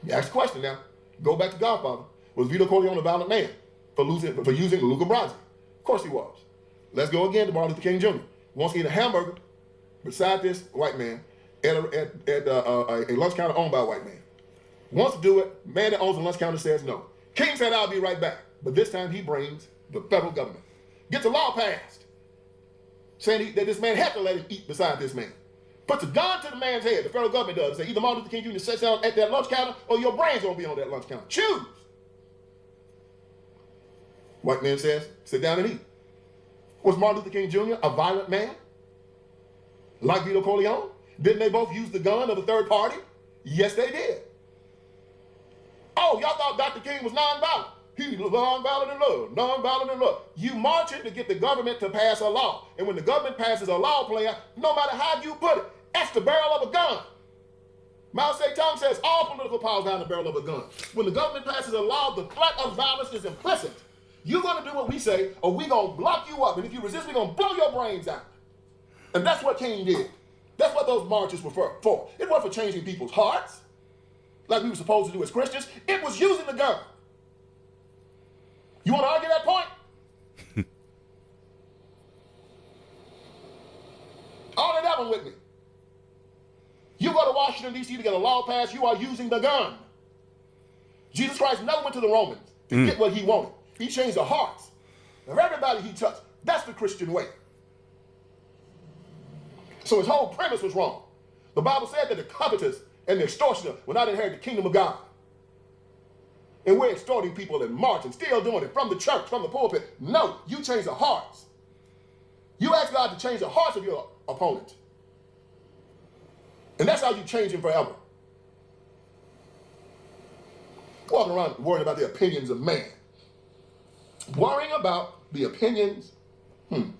[SPEAKER 3] You ask the question now. Go back to Godfather. Was Vito Corleone a violent man for using Luca Brasi? Of course he was. Let's go again to Martin Luther King Jr. Wants to eat a hamburger beside this white man at a lunch counter owned by a white man. Wants to do it. Man that owns the lunch counter says no. King said, I'll be right back. But this time he brings the federal government. Gets a law passed saying that this man had to let him eat beside this man. Puts a gun to the man's head, the federal government does. Say either Martin Luther King Jr. sits down at that lunch counter or your brain's gonna be on that lunch counter. Choose. White man says, sit down and eat. Was Martin Luther King Jr. a violent man? Like Vito Corleone? Didn't they both use the gun of a third party? Yes, they did. Oh, y'all thought Dr. King was nonviolent. He was nonviolent in love, nonviolent in love. You marching to get the government to pass a law. And when the government passes a law, player, no matter how you put it, that's the barrel of a gun. Mao Zedong says all political power is down the barrel of a gun. When the government passes a law, the threat of violence is implicit. You're going to do what we say, or we're going to block you up. And if you resist, we're going to blow your brains out. And that's what King did. That's what those marches were for. It wasn't for changing people's hearts, like we were supposed to do as Christians. It was using the gun. You want to argue that point? Argue that one with me. You go to Washington, D.C. to get a law passed, you are using the gun. Jesus Christ never went to the Romans to get what he wanted. He changed the hearts of everybody he touched. That's the Christian way. So his whole premise was wrong. The Bible said that the covetous and the extortioner will not inherit the kingdom of God. And we're extorting people and marching, still doing it from the church, from the pulpit. No, you change the hearts. You ask God to change the hearts of your opponent. And that's how you change him forever. Walking around worrying about the opinions of man. Worrying about the opinions of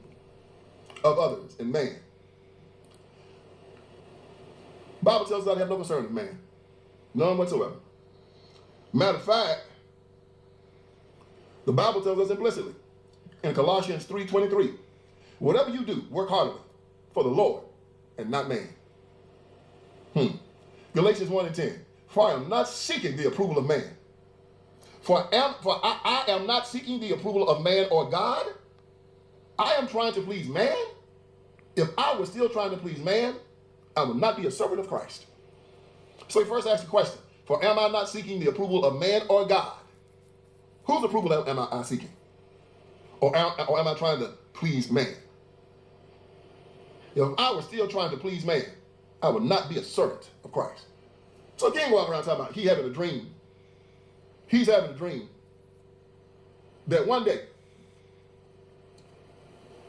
[SPEAKER 3] others and man. Bible tells us I have no concern with man. None whatsoever. Matter of fact, the Bible tells us implicitly in Colossians 3:23, whatever you do, work heartily for the Lord and not man. Galatians 1:10, for I am not seeking the approval of man. For I am not seeking the approval of man or God. I am trying to please man. If I were still trying to please man, I would not be a servant of Christ. So he first asked the question, for am I not seeking the approval of man or God? Whose approval am I seeking? Or am I trying to please man? If I were still trying to please man, I would not be a servant of Christ. So King walking around talking about he having a dream. He's having a dream that one day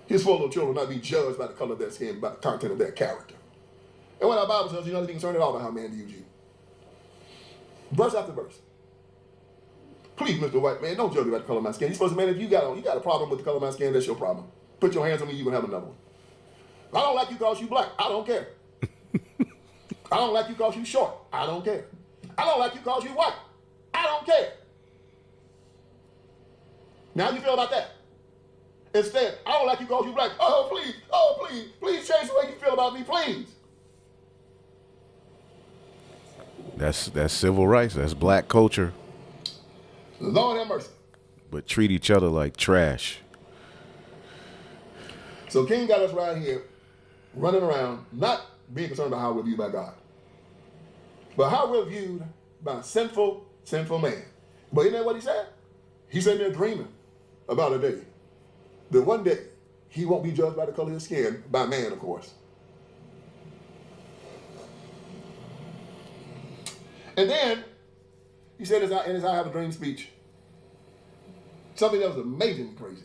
[SPEAKER 3] his four little children will not be judged by the color of their skin, by the content of their character. And what our Bible tells you, you're not even concerned at all about how man views you. Verse after verse. Please, Mr. White man, don't judge me about the color of my skin. You're supposed to, man, if you got a problem with the color of my skin, that's your problem. Put your hands on me, you can have another one. I don't like you because you black. I don't care. I don't like you because you short. I don't care. I don't like you because you white. I don't care. Now how you feel about that? Instead, I don't like you because you black. Oh, please change the way you feel about me, please.
[SPEAKER 1] That's civil rights. That's black culture.
[SPEAKER 3] Lord have mercy.
[SPEAKER 1] But treat each other like trash.
[SPEAKER 3] So King got us right here running around, not being concerned about how we're viewed by God, but how we're viewed by a sinful man. But isn't that what he said? He said they're dreaming about a day. That one day he won't be judged by the color of his skin, by man, of course. And then he said in his I Have a Dream speech, something that was amazingly crazy.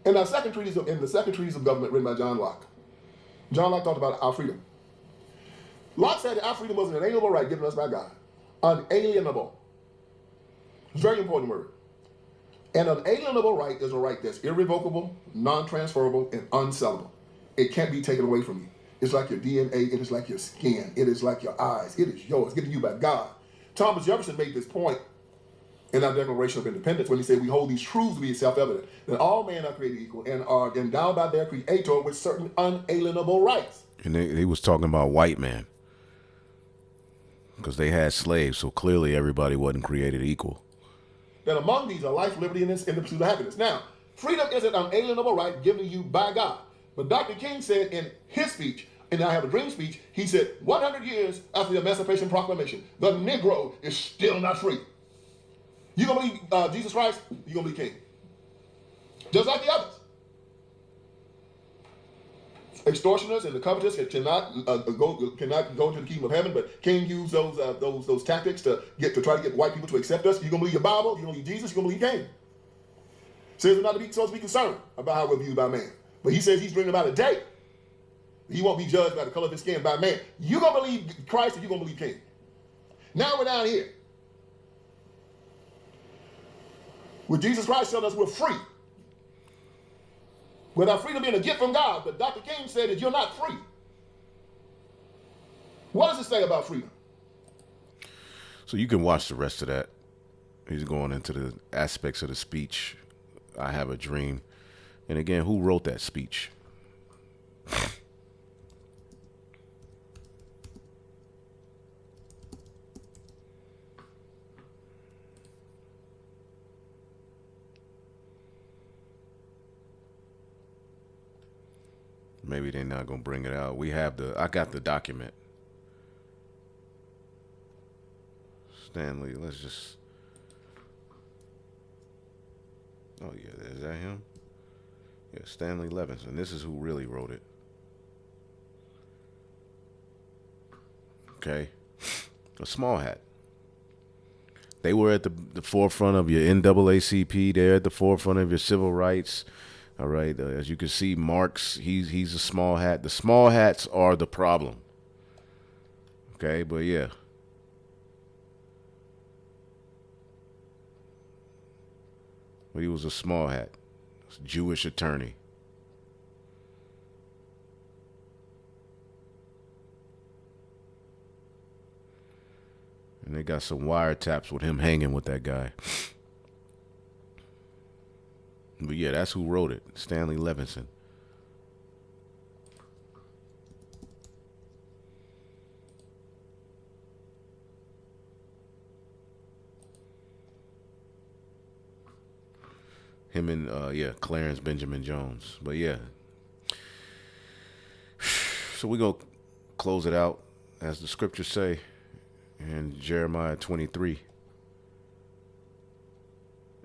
[SPEAKER 3] In the second treatise of government written by John Locke talked about our freedom. Locke said that our freedom was an inalienable right given us by God. Unalienable. It's a very important word. An unalienable right is a right that's irrevocable, non-transferable, and unsellable. It can't be taken away from you. It's like your DNA. It is like your skin. It is like your eyes. It is yours, given to you by God. Thomas Jefferson made this point in our Declaration of Independence when he said we hold these truths to be self-evident, that all men are created equal and are endowed by their creator with certain unalienable rights.
[SPEAKER 1] And they was talking about white man. Because they had slaves, so clearly everybody wasn't created equal.
[SPEAKER 3] That among these are life, liberty, and the pursuit of happiness. Now, freedom is an unalienable right given to you by God. But Dr. King said in his speech, and I Have a Dream speech, he said 100 years after the Emancipation Proclamation, the Negro is still not free. You gonna believe Jesus Christ, you gonna be king. Just like the others. extortioners and the covetous cannot go into the kingdom of heaven, but can use those tactics to try to get white people to accept us. You're gonna believe your Bible, you're gonna believe Jesus, you're gonna believe Cain. Says we're not supposed to be concerned about how we're viewed by man. But he says he's bringing about a day. He won't be judged by the color of his skin by man. You're gonna believe Christ or you're gonna believe Cain. Now we're down here. With Jesus Christ telling us we're free. With our freedom being a gift from God, but Dr. King said that you're not free. What does it say about freedom?
[SPEAKER 1] So you can watch the rest of that. He's going into the aspects of the speech. I have a dream. And again, who wrote that speech? Maybe they're not gonna bring it out. I got the document. Stanley, let's just. Oh yeah, is that him? Yeah, Stanley Levinson. This is who really wrote it. Okay, a small hat. They were at the forefront of your NAACP. They're at the forefront of your civil rights. All right, as you can see, Marx, he's a small hat. The small hats are the problem. Okay, but yeah. Well, he was a small hat. Jewish attorney. And they got some wiretaps with him hanging with that guy. But yeah, that's who wrote it. Stanley Levinson. Him and Clarence Benjamin Jones. But yeah. So we're going to close it out as the scriptures say in Jeremiah 23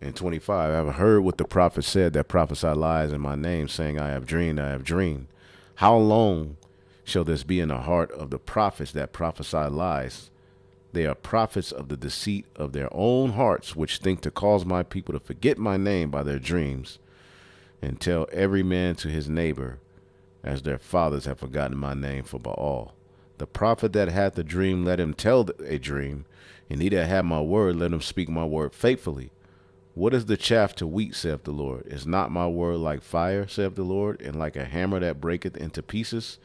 [SPEAKER 1] and 25. I have heard what the prophet said that prophesied lies in my name, saying, I have dreamed, I have dreamed. How long shall this be in the heart of the prophets that prophesy lies? They are prophets of the deceit of their own hearts, which think to cause my people to forget my name by their dreams, and tell every man to his neighbor, as their fathers have forgotten my name for Baal. The prophet that hath a dream, let him tell a dream, and he that hath my word, let him speak my word faithfully. What is the chaff to wheat, saith the Lord? Is not my word like fire, saith the Lord, and like a hammer that breaketh into pieces?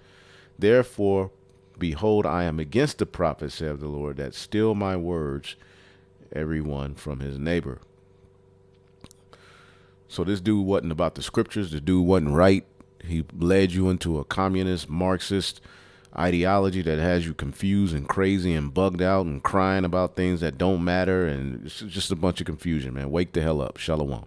[SPEAKER 1] Therefore, behold, I am against the prophets, saith the Lord, that steal my words, every one from his neighbor. So this dude wasn't about the scriptures. The dude wasn't right. He led you into a communist, Marxist ideology that has you confused and crazy and bugged out and crying about things that don't matter. And it's just a bunch of confusion, man. Wake the hell up. Shalom.